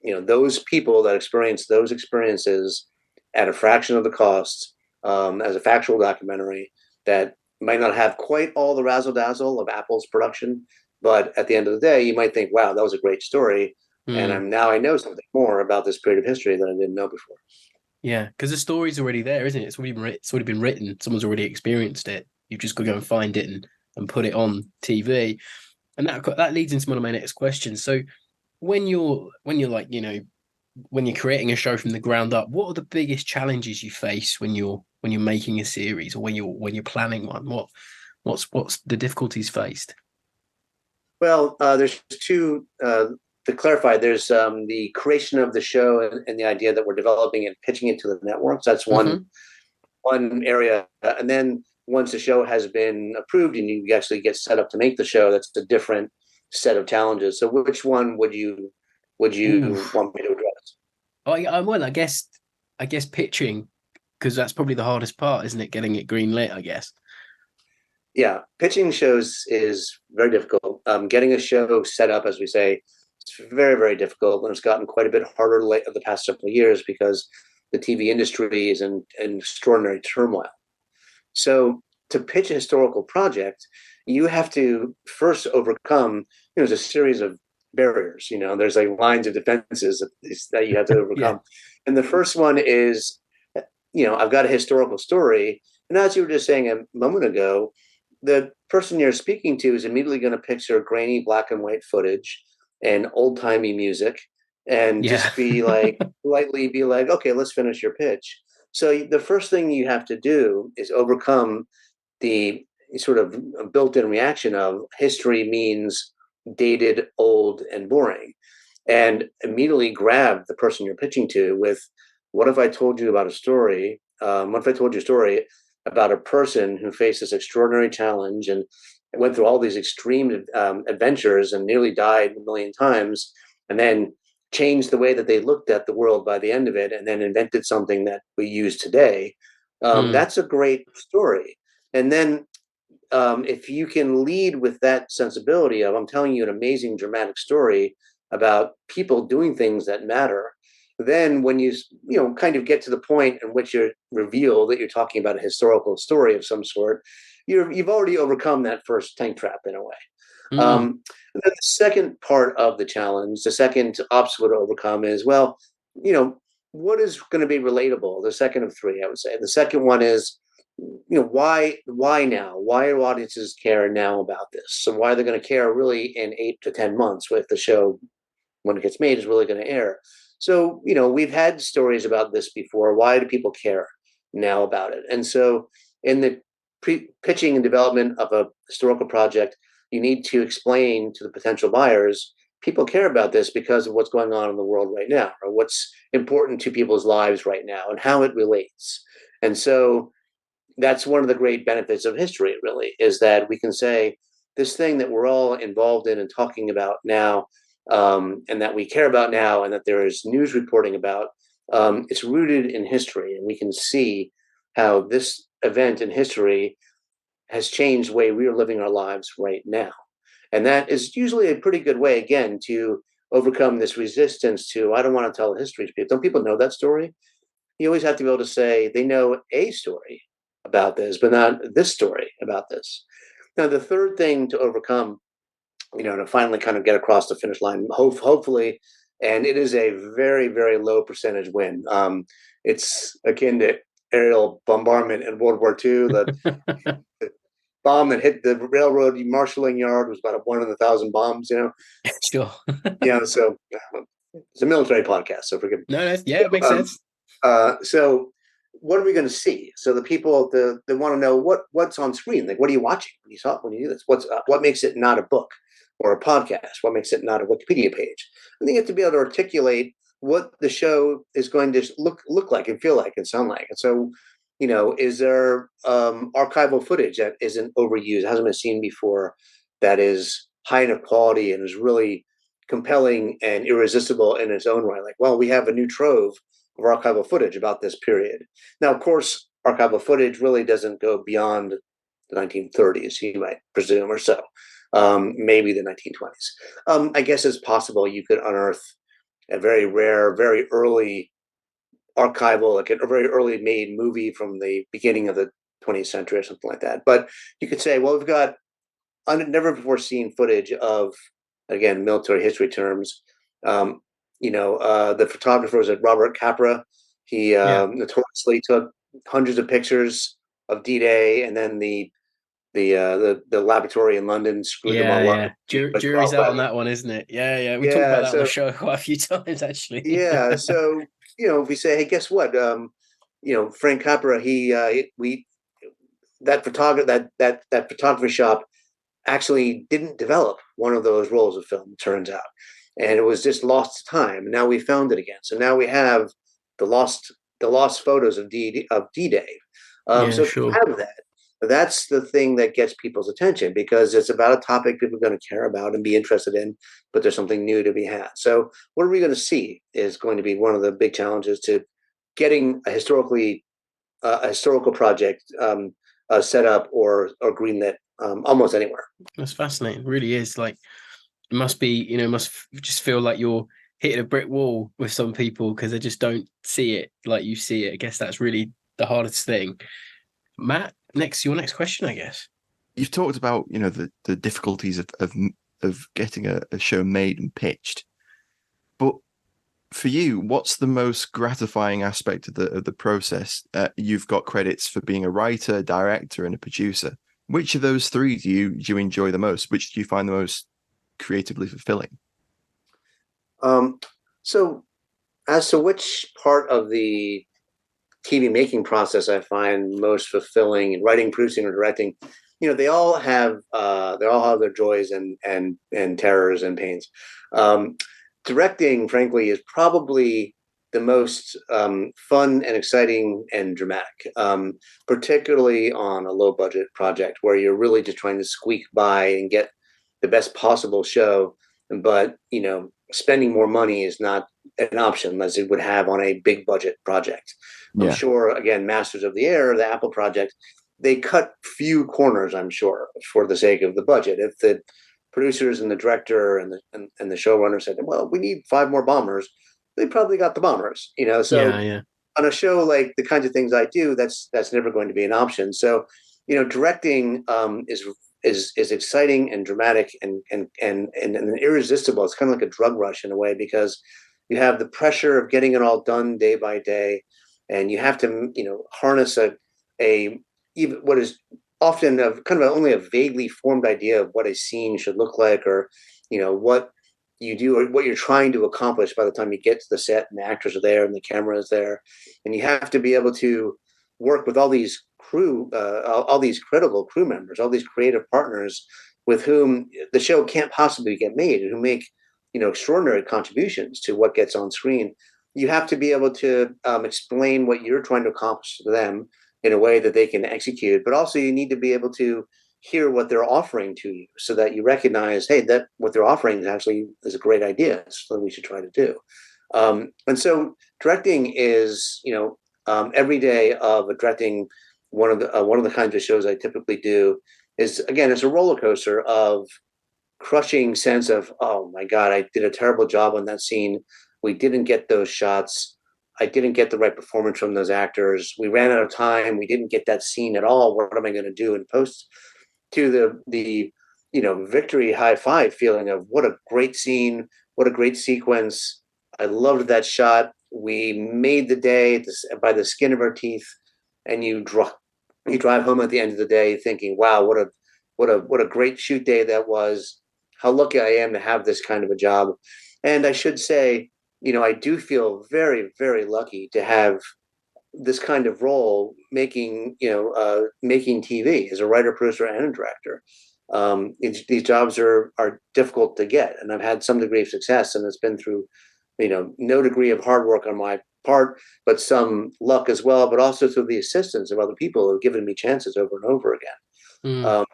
Speaker 3: those people that experience those experiences at a fraction of the cost, as a factual documentary that might not have quite all the razzle dazzle of Apple's production, but at the end of the day, you might think, "Wow, that was a great story," and I know something more about this period of history that I didn't know before.
Speaker 1: Yeah, because the story's already there, isn't it? It's already been written. Someone's already experienced it. You've just got to go and find it and put it on TV. And that leads into one of my next questions. So when you're like, when you're creating a show from the ground up, what are the biggest challenges you face when you're making a series, or when you're planning one? What's the difficulties faced?
Speaker 3: Well, there's two. To clarify, there's the creation of the show and the idea that we're developing and pitching it to the networks. That's one area, and then once the show has been approved and you actually get set up to make the show, that's a different set of challenges. So, which one would you want me to address?
Speaker 1: Well, I guess pitching, because that's probably the hardest part, isn't it? Getting it greenlit, I guess.
Speaker 3: Yeah, pitching shows is very difficult. Getting a show set up, as we say, it's very, very difficult, and it's gotten quite a bit harder the past several years because the TV industry is in extraordinary turmoil. So to pitch a historical project, you have to first overcome, there's a series of barriers, there's like lines of defenses that you have to overcome. Yeah. And the first one is, I've got a historical story. And as you were just saying a moment ago, the person you're speaking to is immediately going to picture grainy black and white footage and old-timey music and just be like, politely be like, okay, let's finish your pitch. So the first thing you have to do is overcome the sort of built-in reaction of history means dated, old, and boring, and immediately grab the person you're pitching to with, what if I told you about a story? What if I told you a story about a person who faced this extraordinary challenge and went through all these extreme adventures and nearly died a million times, and then changed the way that they looked at the world by the end of it, and then invented something that we use today. That's a great story. And then if you can lead with that sensibility of, I'm telling you an amazing dramatic story about people doing things that matter, then when you kind of get to the point in which you reveal that you're talking about a historical story of some sort, you've already overcome that first tank trap in a way. And then the second part of the challenge, the second obstacle to overcome is, well, what is going to be relatable? The second of three, I would say. The second one is, why now? Why do audiences care now about this? So why are they going to care really in 8 to 10 months if the show, when it gets made, is really going to air? So, we've had stories about this before. Why do people care now about it? And so in the pitching and development of a historical project, you need to explain to the potential buyers, people care about this because of what's going on in the world right now, or what's important to people's lives right now and how it relates. And so that's one of the great benefits of history, really, is that we can say this thing that we're all involved in and talking about now, and that we care about now, and that there is news reporting about, it's rooted in history. And we can see how this event in history has changed the way we are living our lives right now. And that is usually a pretty good way, again, to overcome this resistance to, I don't want to tell history to people. Don't people know that story? You always have to be able to say they know a story about this, but not this story about this. Now, the third thing to overcome, to finally kind of get across the finish line, hopefully, and it is a very, very low percentage win. It's akin to aerial bombardment in World War II. The bomb that hit the railroad marshalling yard was about a 1 in 1,000 bombs.
Speaker 1: Sure.
Speaker 3: So it's a military podcast, so forgive me.
Speaker 1: No, it makes sense.
Speaker 3: So what are we going to see? So the people they want to know what's on screen. Like, what are you watching when you do this? What makes it not a book or a podcast? What makes it not a Wikipedia page? I think you have to be able to articulate what the show is going to look like and feel like and sound like. And so, is there archival footage that isn't overused, hasn't been seen before, that is high enough quality and is really compelling and irresistible in its own right? Like, well, we have a new trove of archival footage about this period. Now, of course, archival footage really doesn't go beyond the 1930s, you might presume, or so. Maybe the 1920s. I guess it's possible you could unearth a very rare, very early archival, like a very early made movie from the beginning of the 20th century or something like that. But you could say, well, we've got never before seen footage of, again, military history terms. The photographer was Robert Capra. He notoriously took hundreds of pictures of D-Day, and then the laboratory in London screwed them all up.
Speaker 1: Jury's out on that one, isn't it? We talked about that on the show quite a few times, actually.
Speaker 3: So if we say, hey, guess what? Frank Capra, that photography shop actually didn't develop one of those rolls of film, turns out, and it was just lost to time. Now we found it again, so now we have the lost photos of D-Day. To have that, that's the thing that gets people's attention, because it's about a topic people are going to care about and be interested in, but there's something new to be had. So what are we going to see is going to be one of the big challenges to getting a historical project set up or greenlit almost anywhere.
Speaker 1: That's fascinating. It really is. Like, it must be, must just feel like you're hitting a brick wall with some people because they just don't see it like you see it. I guess that's really the hardest thing. Matt, your next question, I guess.
Speaker 2: You've talked about, the difficulties of getting a show made and pitched, but for you, what's the most gratifying aspect of the process? You've got credits for being a writer, director, and a producer. Which of those three do you enjoy the most? Which do you find the most creatively fulfilling?
Speaker 3: So as to which part of the TV making process I find most fulfilling in writing, producing, or directing, they all have their joys and terrors and pains. Directing, frankly, is probably the most fun and exciting and dramatic, particularly on a low budget project where you're really just trying to squeak by and get the best possible show. But, spending more money is not an option as it would have on a big budget project. I'm sure, again, Masters of the Air, the Apple project, they cut few corners, I'm sure, for the sake of the budget. If the producers and the director and the showrunner said, well, we need 5 more bombers, they probably got the bombers, So on a show like the kinds of things I do, that's never going to be an option. So, directing is exciting and dramatic and irresistible. It's kind of like a drug rush in a way, because you have the pressure of getting it all done day by day, and you have to harness even what is often kind of only a vaguely formed idea of what a scene should look like, or what you do or what you're trying to accomplish by the time you get to the set and the actors are there and the camera is there, and you have to be able to work with all these all these critical crew members, all these creative partners with whom the show can't possibly get made, and who make extraordinary contributions to what gets on screen. You have to be able to explain what you're trying to accomplish to them in a way that they can execute, but also you need to be able to hear what they're offering to you, so that you recognize, hey, that what they're offering is a great idea, so we should try to do. And so directing is, every day of directing one of the kinds of shows I typically do is, again, it's a roller coaster of crushing sense of, oh my God, I did a terrible job on that scene. We didn't get those shots. I didn't get the right performance from those actors. We ran out of time. We didn't get that scene at all. What am I going to do in post? To the victory high five feeling of what a great scene, what a great sequence. I loved that shot. We made the day by the skin of our teeth, and you drive home at the end of the day thinking, wow, what a great shoot day that was. How lucky I am to have this kind of a job. And I should say, I do feel very, very lucky to have this kind of role making TV as a writer, producer, and a director. These jobs are difficult to get, and I've had some degree of success, and it's been through no degree of hard work on my part, but some luck as well, but also through the assistance of other people who have given me chances over and over again.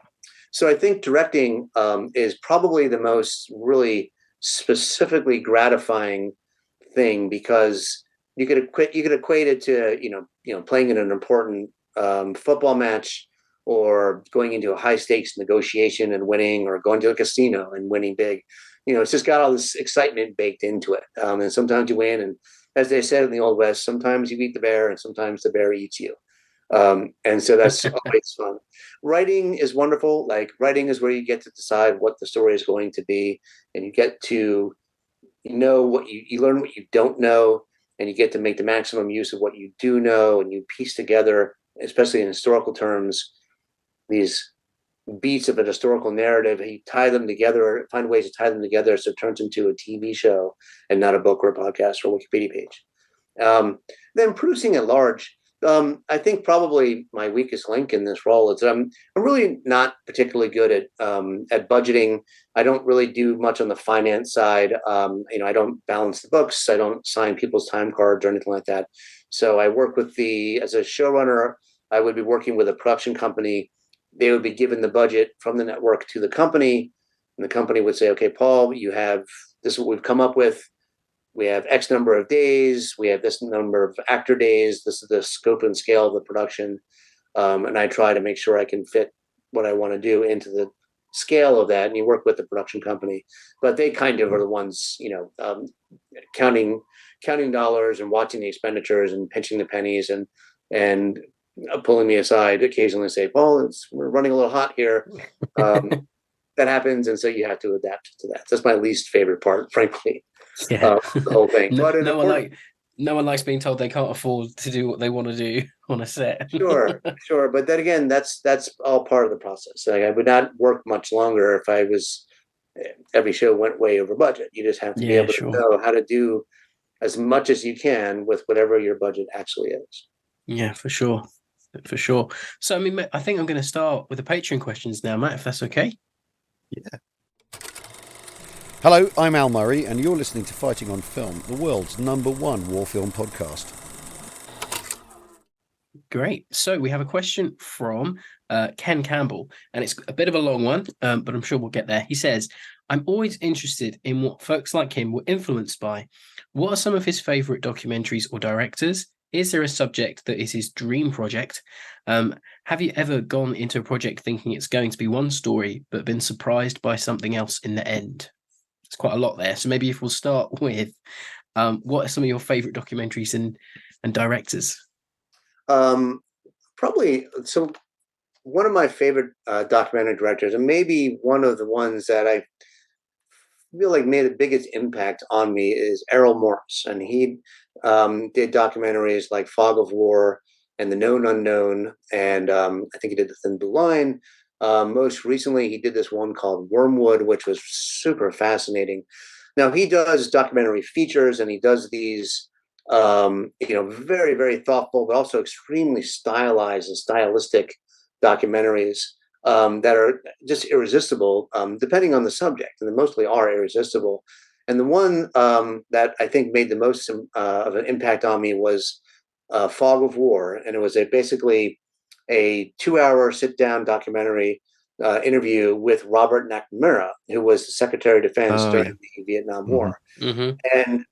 Speaker 3: So I think directing is probably the most really specifically gratifying thing, because you could equate it to playing in an important football match, or going into a high stakes negotiation and winning, or going to a casino and winning big. It's just got all this excitement baked into it. And sometimes you win, and as they said in the Old West, sometimes you eat the bear and sometimes the bear eats you. And so that's always fun. Writing is wonderful. Like, writing is where you get to decide what the story is going to be, and you get to what you learn what you don't know, and you get to make the maximum use of what you do know, and you piece together, especially in historical terms, these beats of a historical narrative. You tie them together, find ways to tie them together so it turns into a TV show and not a book or a podcast or a Wikipedia page. Then producing at large, I think probably my weakest link in this role is that I'm really not particularly good at budgeting. I don't really do much on the finance side. I don't balance the books. I don't sign people's time cards or anything like that. So I work with as a showrunner, I would be working with a production company. They would be given the budget from the network to the company, and the company would say, okay, Paul, this is what we've come up with. We have X number of days. We have this number of actor days. This is the scope and scale of the production. And I try to make sure I can fit what I want to do into the scale of that. And you work with the production company, but they kind of are the ones, counting dollars and watching the expenditures and pinching the pennies and pulling me aside occasionally and say, Paul, we're running a little hot here. That happens. And so you have to adapt to that. That's my least favorite part, frankly.
Speaker 1: Yeah.
Speaker 3: The whole thing.
Speaker 1: No one likes being told they can't afford to do what they want to do on a set.
Speaker 3: Sure. But then again, that's all part of the process. Like, I would not work much longer if every show went way over budget. You just have to be able to know how to do as much as you can with whatever your budget actually is.
Speaker 1: Yeah, for sure. So, I think I'm going to start with the Patreon questions now, Matt, if that's okay.
Speaker 2: Yeah.
Speaker 4: Hello, I'm Al Murray, and you're listening to Fighting on Film, the world's #1 war film podcast.
Speaker 1: Great. So we have a question from Ken Campbell, and it's a bit of a long one, but I'm sure we'll get there. He says, I'm always interested in what folks like him were influenced by. What are some of his favorite documentaries or directors? Is there a subject that is his dream project? Have you ever gone into a project thinking it's going to be one story, but been surprised by something else in the end? It's quite a lot there. So maybe if we'll start with, what are some of your favorite documentaries and directors?
Speaker 3: Probably, so one of my favorite documentary directors, and maybe one of the ones that I feel like made the biggest impact on me, is Errol Morris. And he did documentaries like Fog of War and The Known Unknown, and I think he did The Thin Blue Line. Most recently, he did this one called Wormwood, which was super fascinating. Now, he does documentary features, and he does these very, very thoughtful, but also extremely stylized and stylistic documentaries that are just irresistible, depending on the subject, and they mostly are irresistible. And the one that I think made the most of an impact on me was Fog of War, and it was basically a 2-hour sit-down documentary interview with Robert McNamara, who was the Secretary of Defense during the Vietnam War.
Speaker 1: Mm-hmm.
Speaker 3: And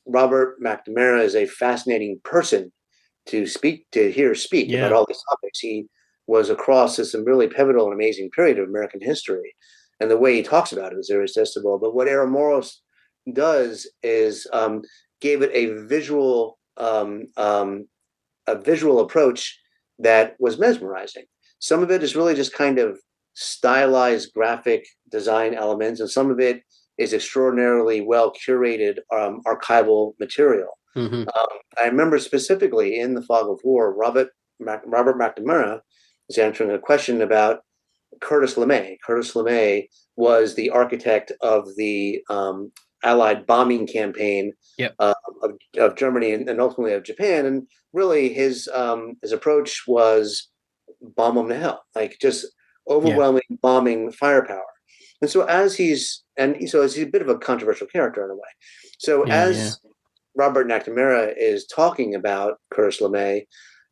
Speaker 3: Robert McNamara is a fascinating person to hear speak about all these topics. He was across this really pivotal and amazing period of American history, and the way he talks about it is irresistible. But what Errol Morris does is gave it a visual approach that was mesmerizing. Some of it is really just kind of stylized graphic design elements, and some of it is extraordinarily well curated archival material.
Speaker 1: Mm-hmm.
Speaker 3: I remember specifically in The Fog of War, Robert McNamara was answering a question about Curtis LeMay. Curtis LeMay was the architect of the Allied bombing campaign of Germany and ultimately of Japan. And really his approach was bomb them to hell, like just overwhelming bombing firepower. And so as he's and so he's a bit of a controversial character in a way. So
Speaker 1: Yeah,
Speaker 3: as Robert McNamara is talking about Curtis LeMay,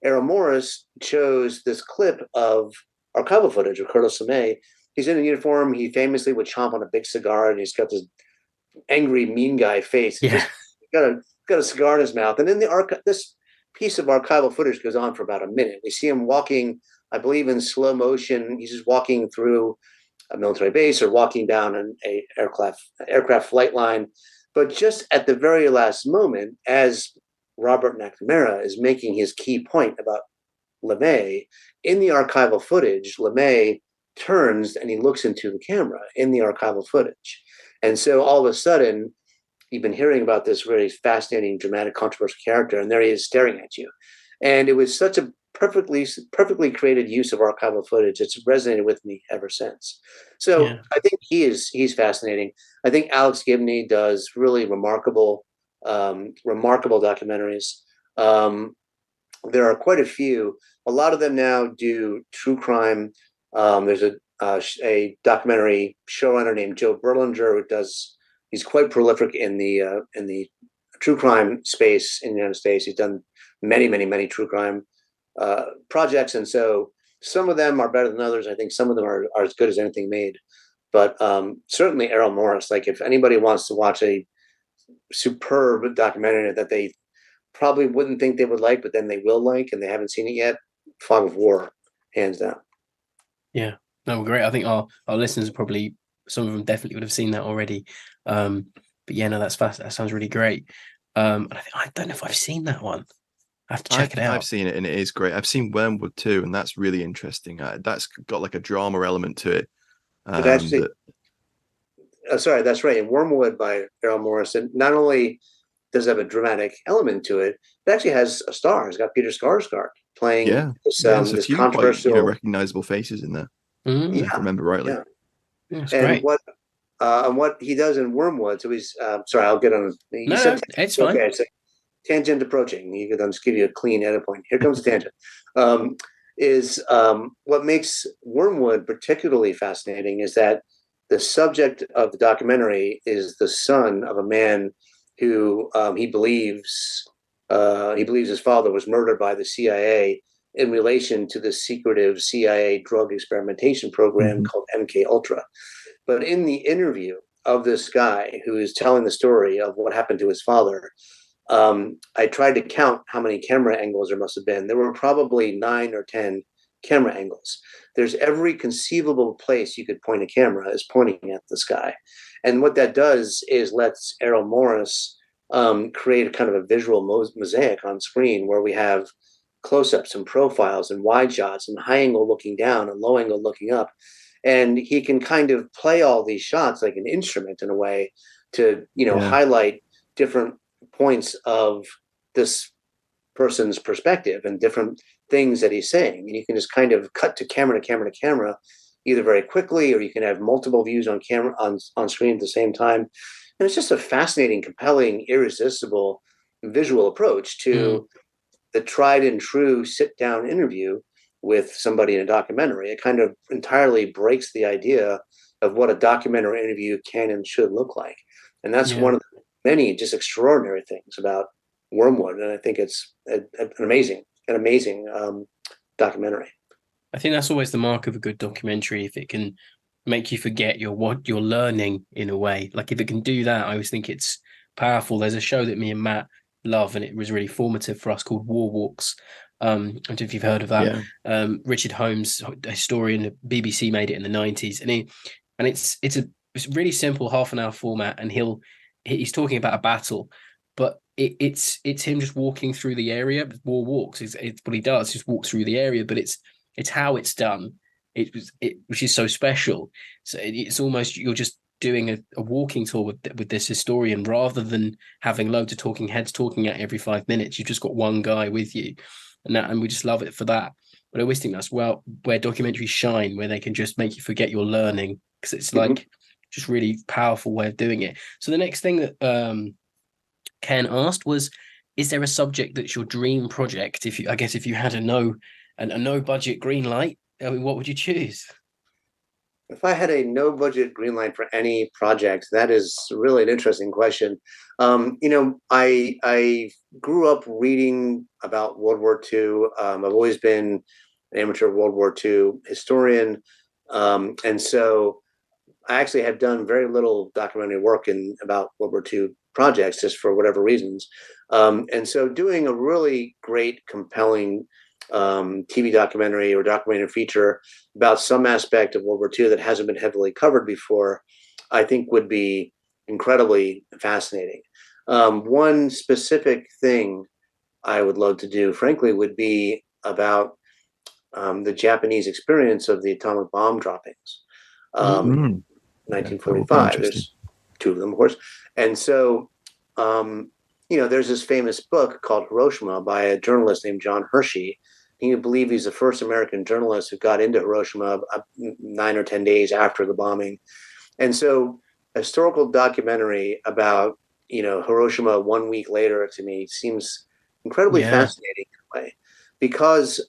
Speaker 3: Errol Morris chose this clip of archival footage of Curtis LeMay. He's in a uniform. He famously would chomp on a big cigar, and he's got this angry, mean guy face.
Speaker 1: yeah,
Speaker 3: Just got a cigar in his mouth. And then this piece of archival footage goes on for about a minute. We see him walking, I believe, in slow motion. He's just walking through a military base or walking down an aircraft flight line. But just at the very last moment, as Robert McNamara is making his key point about LeMay, in the archival footage, LeMay turns and he looks into the camera in the archival footage. And so all of a sudden, you've been hearing about this really fascinating, dramatic, controversial character, and there he is staring at you. And it was such a perfectly created use of archival footage. It's resonated with me ever since. So I think he's fascinating. I think Alex Gibney does really remarkable documentaries. There are quite a few. A lot of them now do true crime. There's a documentary showrunner named Joe Berlinger who does. He's quite prolific in the true crime space in the United States. He's done many true crime projects, and so some of them are better than others. I think some of them are as good as anything made. But certainly Errol Morris. Like, if anybody wants to watch a superb documentary that they probably wouldn't think they would like, but then they will like, and they haven't seen it yet, Fog of War, hands down.
Speaker 1: Yeah, no, great. I think our listeners probably, some of them definitely would have seen that already. But yeah, no, that's fast. That sounds really great. And I don't know if I've seen that one. I have to check it out.
Speaker 2: I've seen it and it is great. I've seen Wormwood too, and that's really interesting. That's got like a drama element to it.
Speaker 3: But actually, sorry, that's right. In Wormwood by Errol Morris, and not only does it have a dramatic element to it, it actually has a star. It's got Peter Skarsgård playing this controversial,
Speaker 2: quite, recognizable faces in there. If I remember rightly.
Speaker 3: Yeah. And great. What he does in Wormwood, so he's sorry, I'll get on.
Speaker 1: No, it's fine.
Speaker 3: Okay, it's tangent approaching. You could just give you a clean edit point. Here comes the tangent. What makes Wormwood particularly fascinating is that the subject of the documentary is the son of a man who he believes his father was murdered by the CIA in relation to the secretive CIA drug experimentation program called MK Ultra. But in the interview of this guy who is telling the story of what happened to his father, I tried to count how many camera angles there must have been. There were probably 9 or 10 camera angles. There's every conceivable place you could point a camera is pointing at this guy. And what that does is lets Errol Morris create a kind of a visual mosaic on screen where we have close-ups and profiles and wide shots and high angle looking down and low angle looking up. And he can kind of play all these shots like an instrument in a way to, highlight different points of this person's perspective and different things that he's saying. And you can just kind of cut to camera, either very quickly, or you can have multiple views on camera on screen at the same time. And it's just a fascinating, compelling, irresistible visual approach to the tried and true sit-down interview with somebody in a documentary. It kind of entirely breaks the idea of what a documentary interview can and should look like. And that's one of the many just extraordinary things about Wormwood. And I think it's an amazing documentary.
Speaker 1: I think that's always the mark of a good documentary, if it can make you forget what you're learning in a way. Like, if it can do that, I always think it's powerful. There's a show that me and Matt love, and it was really formative for us, called War Walks. I don't know if you've heard of that. Yeah. Richard Holmes, a historian, the BBC made it in the 90s, and it's a really simple half-an-hour format, and he's talking about a battle, but it's him just walking through the area. War Walks. It's what he does, just walk through the area, but it's how it's done. Which is so special. So it's almost, you're just doing a walking tour with this historian, rather than having loads of talking heads talking at every 5 minutes. You've just got one guy with you, and we just love it for that. But I always think that's where documentaries shine, where they can just make you forget you're learning, because it's like just really powerful way of doing it. So the next thing that Ken asked was, is there a subject that's your dream project? If you had a no budget green light, I mean, what would you choose?
Speaker 3: If I had a no budget green light for any project, that is really an interesting question. I grew up reading about World War II. I've always been an amateur World War II historian, and so I actually have done very little documentary work in about World War II projects, just for whatever reasons. And so doing a really great, compelling TV documentary or documentary feature about some aspect of World War II that hasn't been heavily covered before, I think would be incredibly fascinating. One specific thing I would love to do, frankly, would be about the Japanese experience of the atomic bomb droppings.
Speaker 2: Mm. Yeah, that would be
Speaker 3: 1945.
Speaker 2: interesting.
Speaker 3: There's two of them, of course. And so, there's this famous book called Hiroshima by a journalist named John Hershey. Can you believe he's the first American journalist who got into Hiroshima 9 or 10 days after the bombing? And so, a historical documentary about Hiroshima 1 week later to me seems incredibly fascinating in a way, because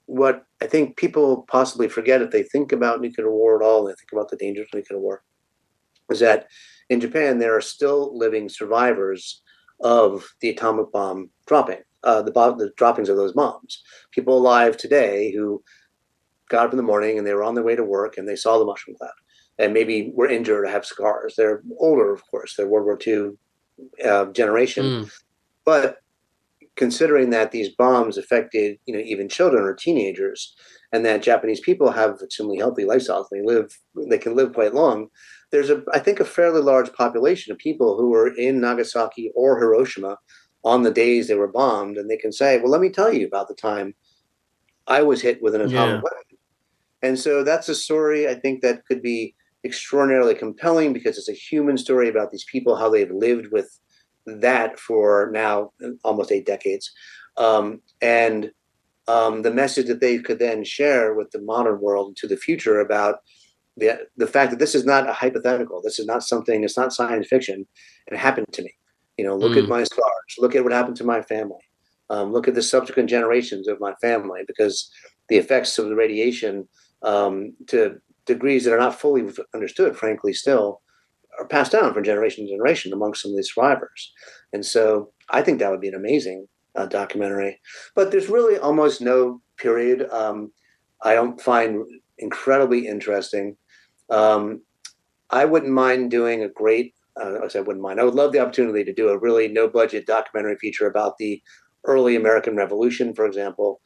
Speaker 3: what I think people possibly forget if they think about nuclear war at all, and they think about the dangers of nuclear war, is that in Japan there are still living survivors of the atomic bomb dropping, the droppings of those bombs. People alive today who got up in the morning and they were on their way to work and they saw the mushroom cloud and maybe were injured or have scars. They're older, of course. They're World War II generation, but considering that these bombs affected, even children or teenagers, and that Japanese people have extremely healthy lifestyles, they can live quite long. There's I think a fairly large population of people who were in Nagasaki or Hiroshima on the days they were bombed, and they can say, "Well, let me tell you about the time I was hit with an atomic weapon." And so that's a story I think that could be extraordinarily compelling because it's a human story about these people, how they've lived with that for now almost 8 decades. And the message that they could then share with the modern world to the future about the fact that this is not a hypothetical. This is not something, it's not science fiction. It happened to me. Look at my scars. Look at what happened to my family. Look at the subsequent generations of my family, because the effects of the radiation, to degrees that are not fully understood, frankly, still, are passed down from generation to generation amongst some of these survivors. And so I think that would be an amazing documentary. But there's really almost no period I don't find incredibly interesting. I wouldn't mind doing a great, I said I wouldn't mind. I would love the opportunity to do a really no budget documentary feature about the early American Revolution, for example.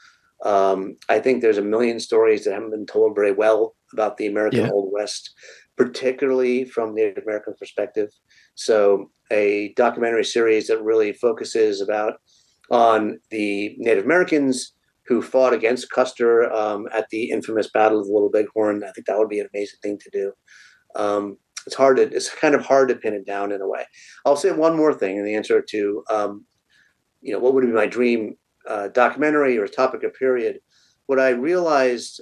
Speaker 3: I think there's a million stories that haven't been told very well about the American Old West, particularly from the Native American perspective. So a documentary series that really focuses on the Native Americans who fought against Custer at the infamous Battle of the Little Bighorn. I think that would be an amazing thing to do. It's kind of hard to pin it down in a way. I'll say one more thing in the answer to, what would be my dream documentary or topic or period. What I realized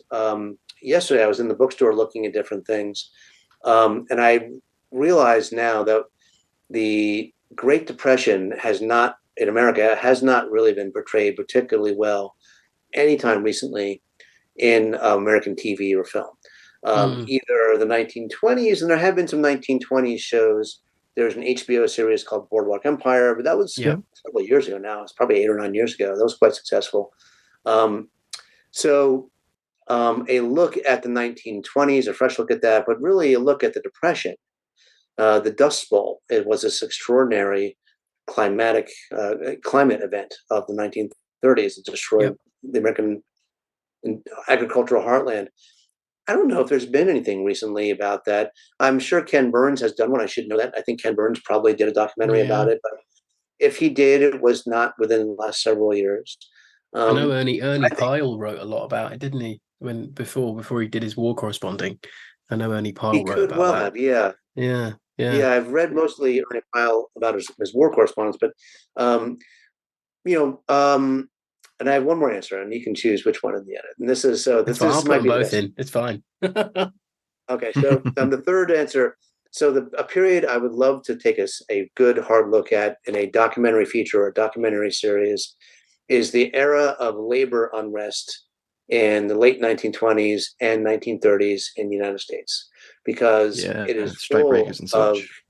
Speaker 3: yesterday, I was in the bookstore looking at different things, and I realized now that the Great Depression in America has not really been portrayed particularly well anytime recently in American TV or film. Either the 1920s, and there have been some 1920s shows. There's an HBO series called Boardwalk Empire, but that was several years ago now. It's probably 8 or 9 years ago. That was quite successful. So a look at the 1920s, a fresh look at that, but really a look at the Depression. The Dust Bowl, it was this extraordinary climate event of the 1930s. It destroyed the American agricultural heartland. I don't know if there's been anything recently about that. I'm sure Ken Burns has done one. I should know that. I think Ken Burns probably did a documentary about it, but if he did, it was not within the last several years.
Speaker 1: I know Ernie Pyle wrote a lot about it, didn't he? Before he did his war corresponding. I know Ernie Pyle wrote about that.
Speaker 3: Yeah. I've read mostly Ernie Pyle about his war correspondence, but and I have one more answer, and you can choose which one in the end. And
Speaker 1: I'll put them both in. It's fine.
Speaker 3: Okay, so the third answer. So a period I would love to take a good hard look at in a documentary feature or a documentary series is the era of labor unrest in the late 1920s and 1930s in the United States, because it is full
Speaker 2: strikebreakers and
Speaker 3: of,
Speaker 2: such.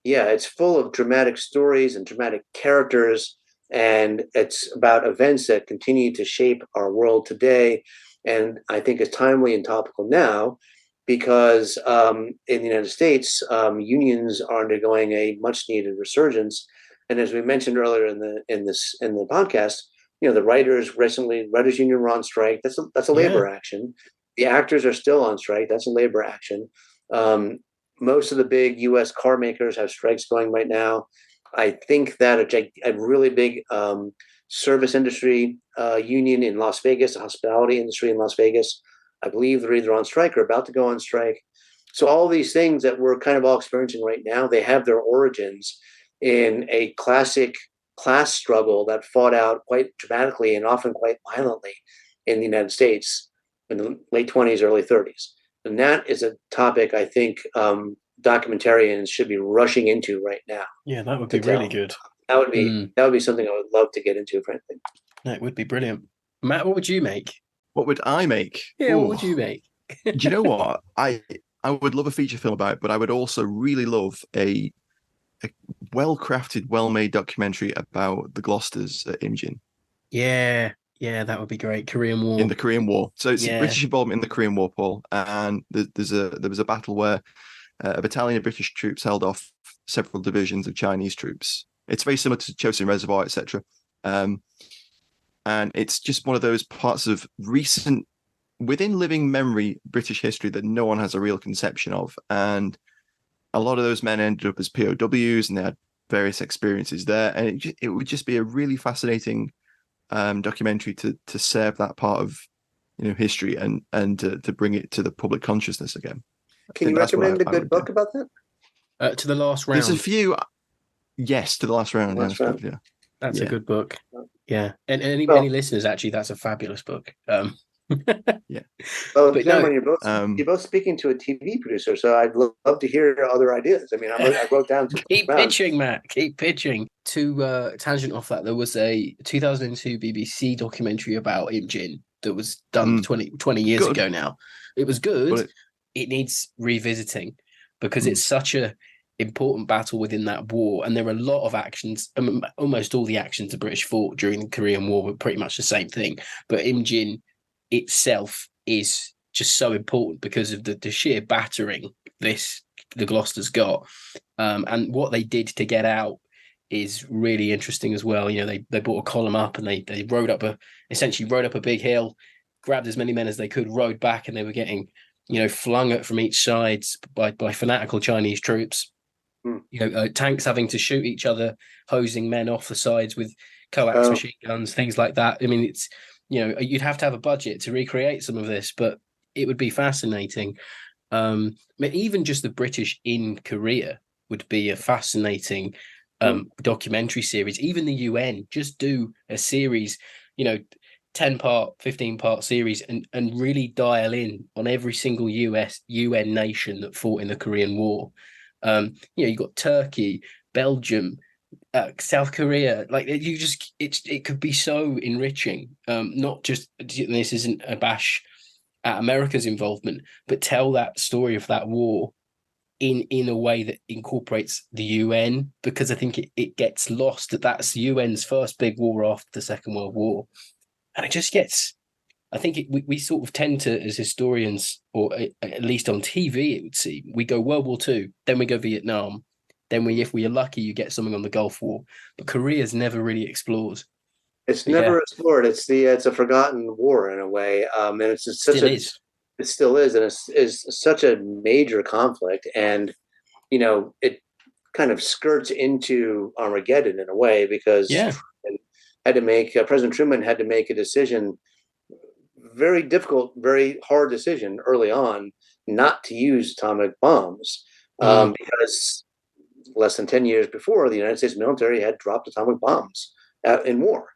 Speaker 3: yeah, it's full of dramatic stories and dramatic characters, and it's about events that continue to shape our world today. And I think it's timely and topical now because in the United States, unions are undergoing a much needed resurgence. And as we mentioned earlier in the podcast, the writers union were on strike. That's a labor action. The actors are still on strike. That's a labor action. Most of the big U.S. car makers have strikes going right now. I think that a really big service industry union in Las Vegas, the hospitality industry in Las Vegas, I believe they're either on strike or about to go on strike. So all these things that we're kind of all experiencing right now, they have their origins in a classic class struggle that fought out quite dramatically and often quite violently in the United States in the late 20s, early 30s. And that is a topic I think documentarians should be rushing into right now.
Speaker 1: Yeah, that would be really good.
Speaker 3: That would be something I would love to get into, frankly.
Speaker 1: That would be brilliant. Matt, what would you make?
Speaker 2: What would I make?
Speaker 1: Yeah, what would you make?
Speaker 2: Do you know what? I would love a feature film about it, but I would also really love a well-crafted, well-made documentary about the Gloucesters at Imjin.
Speaker 1: Yeah, that would be great. Korean War.
Speaker 2: In the Korean War. So it's British involvement in the Korean War, Paul. And there was a battle where a battalion of British troops held off several divisions of Chinese troops. It's very similar to Chosin Reservoir, etc. And it's just one of those parts of recent, within living memory, British history that no one has a real conception of. And a lot of those men ended up as POWs, and they had various experiences there. And it would just be a really fascinating documentary to serve that part of history and to bring it to the public consciousness again.
Speaker 3: Can you recommend a good book about that?
Speaker 1: To the Last Round.
Speaker 2: There's a few. Yes, To the Last Round. Yeah.
Speaker 1: That's a good book. Yeah, and any listeners, actually, that's a fabulous book.
Speaker 3: Yeah. Well, but Cameron, you're both speaking to a TV producer, so I'd love to hear other ideas. I mean, I wrote down.
Speaker 1: Keep pitching, Matt. Keep pitching. To tangent off that, there was a 2002 BBC documentary about Imjin that was done 20 years ago now. It was good. It needs revisiting because it's such a important battle within that war, and there are a lot of actions. Almost all the actions the British fought during the Korean War were pretty much the same thing, but Imjin itself is just so important because of the sheer battering the Gloucesters got, and what they did to get out is really interesting as well. They brought a column up and they essentially rode up a big hill, grabbed as many men as they could, rode back, and they were getting flung at from each side by fanatical Chinese troops. Tanks having to shoot each other, hosing men off the sides with coax machine guns, things like that. I mean, it's you'd have to have a budget to recreate some of this, but it would be fascinating. Even just the British in Korea would be a fascinating documentary series. Even the UN, just do a series, 10-part, 15-part series and really dial in on every single UN nation that fought in the Korean War. You got Turkey, Belgium, South Korea. Like it could be so enriching. Not just, this isn't a bash at America's involvement, but tell that story of that war in a way that incorporates the UN, because I think it gets lost that's the UN's first big war after the Second World War, and it just gets. I think we sort of tend to, as historians, or at least on TV, it would seem, we go World War II, then we go Vietnam, then if we are lucky, you get something on the Gulf War. But Korea's never really explored.
Speaker 3: It's never explored. It's a forgotten war in a way, and it still is, and it's such a major conflict, and it kind of skirts into Armageddon in a way, because President Truman had to make a decision. Very difficult, very hard decision early on not to use atomic bombs, because less than 10 years before, the United States military had dropped atomic bombs in war.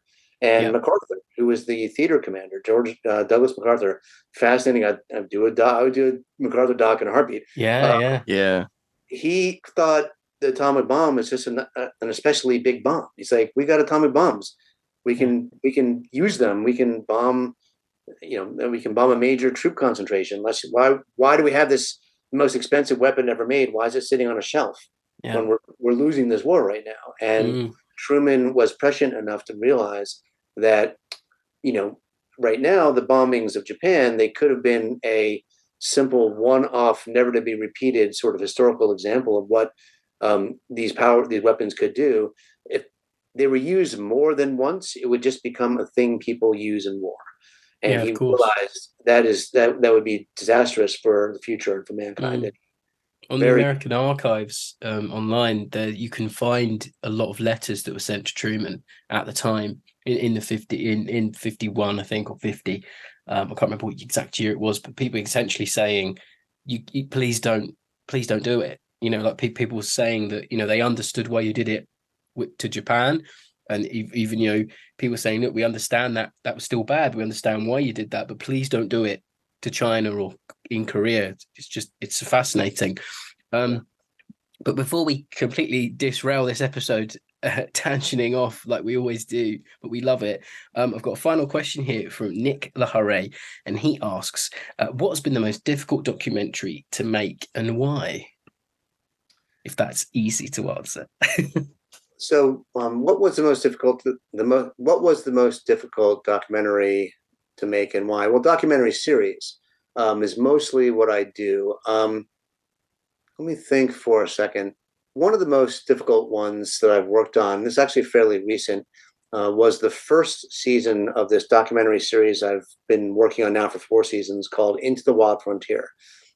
Speaker 3: And MacArthur, who was the theater commander, George Douglas MacArthur, fascinating. I would do a MacArthur doc in a heartbeat.
Speaker 1: Yeah.
Speaker 3: He thought the atomic bomb is just an especially big bomb. He's like, we got atomic bombs. We can use them. We can bomb we can bomb a major troop concentration. Why do we have this most expensive weapon ever made? Why is it sitting on a shelf when we're losing this war right now? And Truman was prescient enough to realize that, right now, the bombings of Japan, they could have been a simple one-off, never to be repeated sort of historical example of what these weapons could do. If they were used more than once, it would just become a thing people use in war. And he realized that would be disastrous for the future and for mankind.
Speaker 1: On the American archives online, there you can find a lot of letters that were sent to Truman at the time in 51, I think, or 50. I can't remember what exact year it was, but people essentially saying, "You please don't do it." Like people were saying that they understood why you did it to Japan, and even people saying that we understand that was still bad. We understand why you did that, but please don't do it to China or in Korea. It's fascinating. But before we completely disrail this episode, tangenting off like we always do, but we love it. I've got a final question here from Nick Lahare, and he asks, what has been the most difficult documentary to make and why? If that's easy to answer.
Speaker 3: So, what was the most difficult? What was the most difficult documentary to make and why? Well, documentary series is mostly what I do. Let me think for a second. One of the most difficult ones that I've worked on, this is actually fairly recent, was the first season of this documentary series I've been working on now for 4 seasons called Into the Wild Frontier.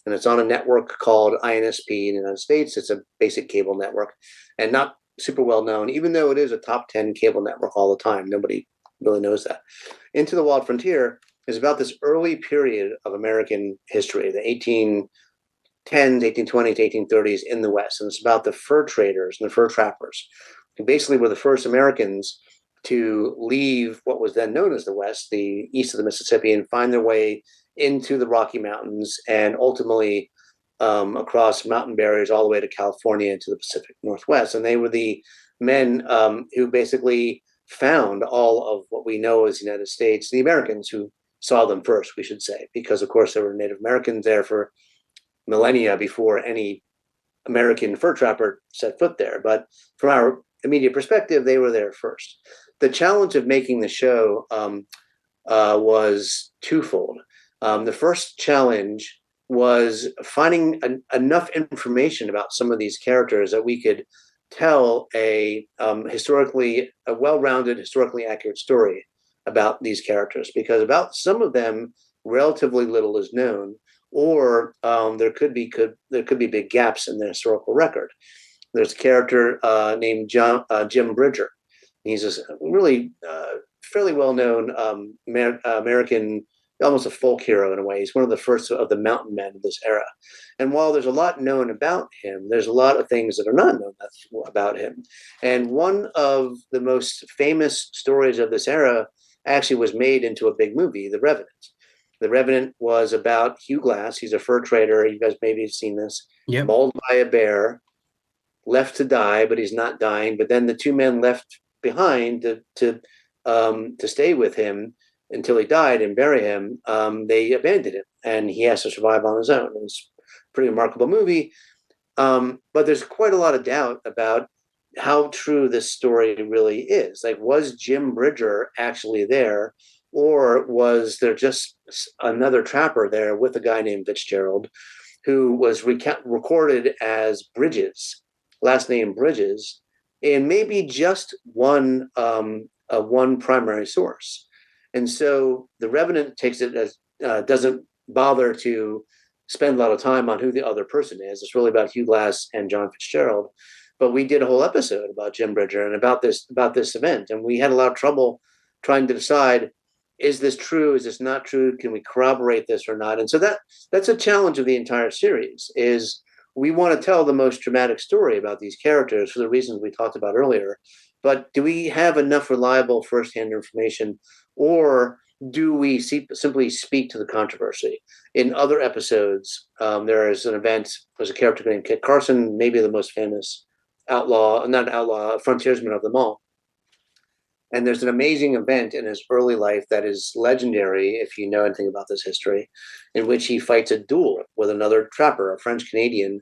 Speaker 3: And it's on a network called INSP in the United States. It's a basic cable network and not super well known, even though it is a top 10 cable network all the time. Nobody really knows that. Into the Wild Frontier is about this early period of American history, the 1810s, 1820s, 1830s in the West. And it's about the fur traders and the fur trappers, who basically were the first Americans to leave what was then known as the West, the east of the Mississippi, and find their way into the Rocky Mountains and ultimately across mountain barriers all the way to California into the Pacific Northwest. And they were the men who basically found all of what we know as the United States, the Americans who saw them first, we should say, because of course there were Native Americans there for millennia before any American fur trapper set foot there. But from our immediate perspective, they were there first. The challenge of making the show was twofold. The first challenge was finding enough information about some of these characters that we could tell a well-rounded, historically accurate story about these characters, because about some of them relatively little is known, or there could be big gaps in the historical record. There's a character named Jim Bridger. He's a really fairly well-known American, almost a folk hero in a way. He's one of the first of the mountain men of this era. And while there's a lot known about him, there's a lot of things that are not known about him. And one of the most famous stories of this era actually was made into a big movie, The Revenant. The Revenant was about Hugh Glass. He's a fur trader. You guys maybe have seen this. Yep. Mauled by a bear, left to die, but he's not dying. But then the two men left behind to stay with him until he died and bury him, they abandoned him, and he has to survive on his own. It's a pretty remarkable movie, but there's quite a lot of doubt about how true this story really is. Like, was Jim Bridger actually there, or was there just another trapper there with a guy named Fitzgerald, who was recorded as Bridges, last name Bridges, and maybe just one primary source. And so The Revenant takes it as doesn't bother to spend a lot of time on who the other person is. It's really about Hugh Glass and John Fitzgerald. But we did a whole episode about Jim Bridger and about this event, and we had a lot of trouble trying to decide: is this true? Is this not true? Can we corroborate this or not? And so that's a challenge of the entire series. Is we want to tell the most dramatic story about these characters for the reasons we talked about earlier. But do we have enough reliable firsthand information, or do we simply speak to the controversy? In other episodes, there's a character named Kit Carson, maybe the most famous frontiersman of them all. And there's an amazing event in his early life that is legendary, if you know anything about this history, in which he fights a duel with another trapper, a French-Canadian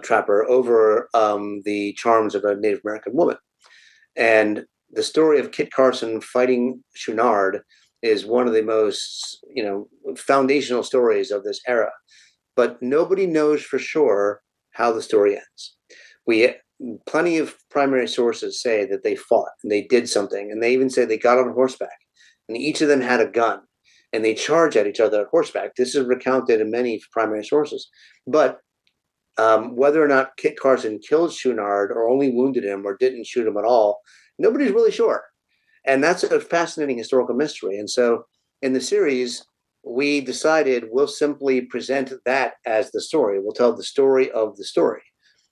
Speaker 3: trapper, over the charms of a Native American woman. And the story of Kit Carson fighting Chouinard is one of the most, foundational stories of this era. But nobody knows for sure how the story ends. Plenty of primary sources say that they fought and they did something, and they even say they got on horseback, and each of them had a gun, and they charged at each other at horseback. This is recounted in many primary sources. But whether or not Kit Carson killed Chouinard or only wounded him or didn't shoot him at all, nobody's really sure. And that's a fascinating historical mystery. And so in the series, we decided we'll simply present that as the story. We'll tell the story of the story.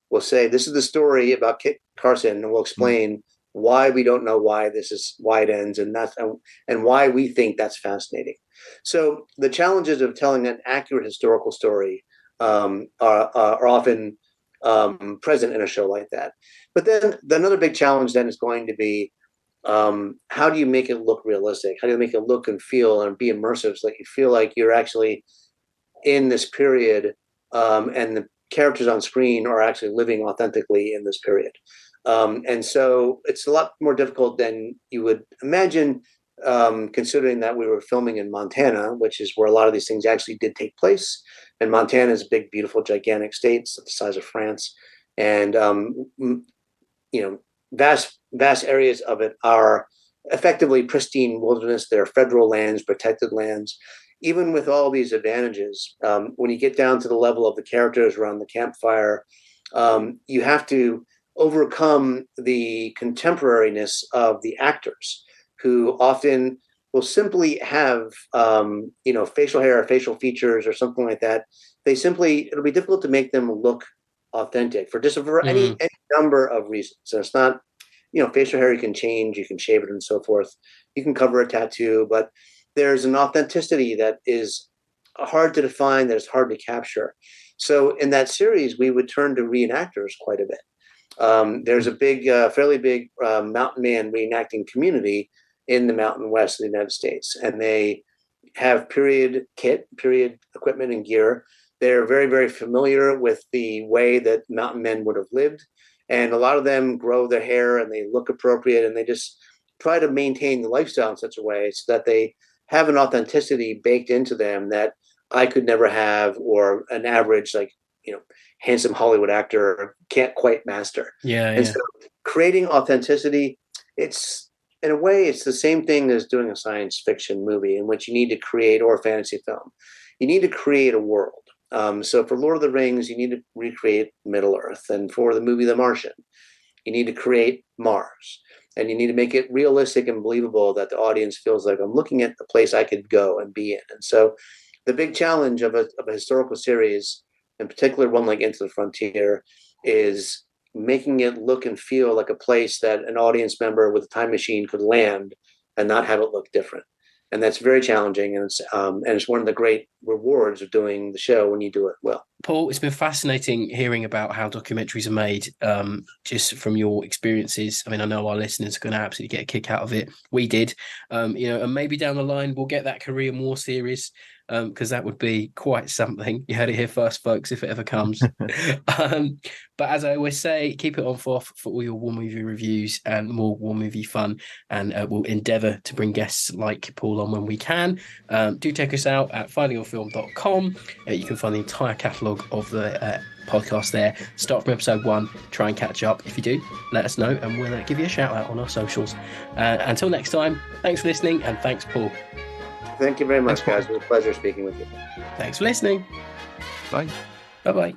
Speaker 3: We'll say, this is the story about Kit Carson, and we'll explain why we don't know why it ends, and why we think that's fascinating. So the challenges of telling an accurate historical story are often present in a show like that. But then another big challenge then is going to be, how do you make it look realistic? How do you make it look and feel and be immersive so that you feel like you're actually in this period, and the characters on screen are actually living authentically in this period. And so it's a lot more difficult than you would imagine, considering that we were filming in Montana, which is where a lot of these things actually did take place. And Montana is a big, beautiful, gigantic state, it's the size of France. And, vast areas of it are effectively pristine wilderness. They're federal lands, protected lands. Even with all these advantages, when you get down to the level of the characters around the campfire, you have to overcome the contemporariness of the actors, who often will simply have, facial hair or facial features or something like that. It'll be difficult to make them look authentic for any number of reasons. So it's not, facial hair you can change, you can shave it and so forth. You can cover a tattoo, but there's an authenticity that is hard to define, that is hard to capture. So in that series, we would turn to reenactors quite a bit. There's a big, fairly big mountain man reenacting community in the Mountain West of the United States. And they have period equipment and gear. They're very, very familiar with the way that mountain men would have lived. And a lot of them grow their hair and they look appropriate, and they just try to maintain the lifestyle in such a way so that they have an authenticity baked into them that I could never have, or an average, handsome Hollywood actor can't quite master.
Speaker 1: Yeah.
Speaker 3: So creating authenticity, it's the same thing as doing a science fiction movie, in which you need to create, or a fantasy film. You need to create a world. So for Lord of the Rings, you need to recreate Middle Earth. And for the movie The Martian, you need to create Mars. And you need to make it realistic and believable, that the audience feels like I'm looking at the place I could go and be in. And so the big challenge of a historical series, in particular one like Into the Frontier, is making it look and feel like a place that an audience member with a time machine could land and not have it look different. And that's very challenging, and it's one of the great rewards of doing the show when you do it well.
Speaker 1: Paul, it's been fascinating hearing about how documentaries are made, just from your experiences. I mean, I know our listeners are going to absolutely get a kick out of it. We did, and maybe down the line we'll get that Korean War series, because that would be quite something. You heard it here first, folks, if it ever comes. But as I always say, keep it on for all your war movie reviews and more war movie fun, and we'll endeavour to bring guests like Paul on when we can. Do check us out at findingyourfilm.com. You can find the entire catalogue of the podcast there. Start from episode 1, try and catch up. If you do, let us know, and we'll give you a shout out on our socials. Until next time, thanks for listening, and thanks, Paul.
Speaker 3: Thank you very much, guys. It was a pleasure speaking with you.
Speaker 1: Thanks for listening.
Speaker 2: Bye.
Speaker 1: Bye-bye.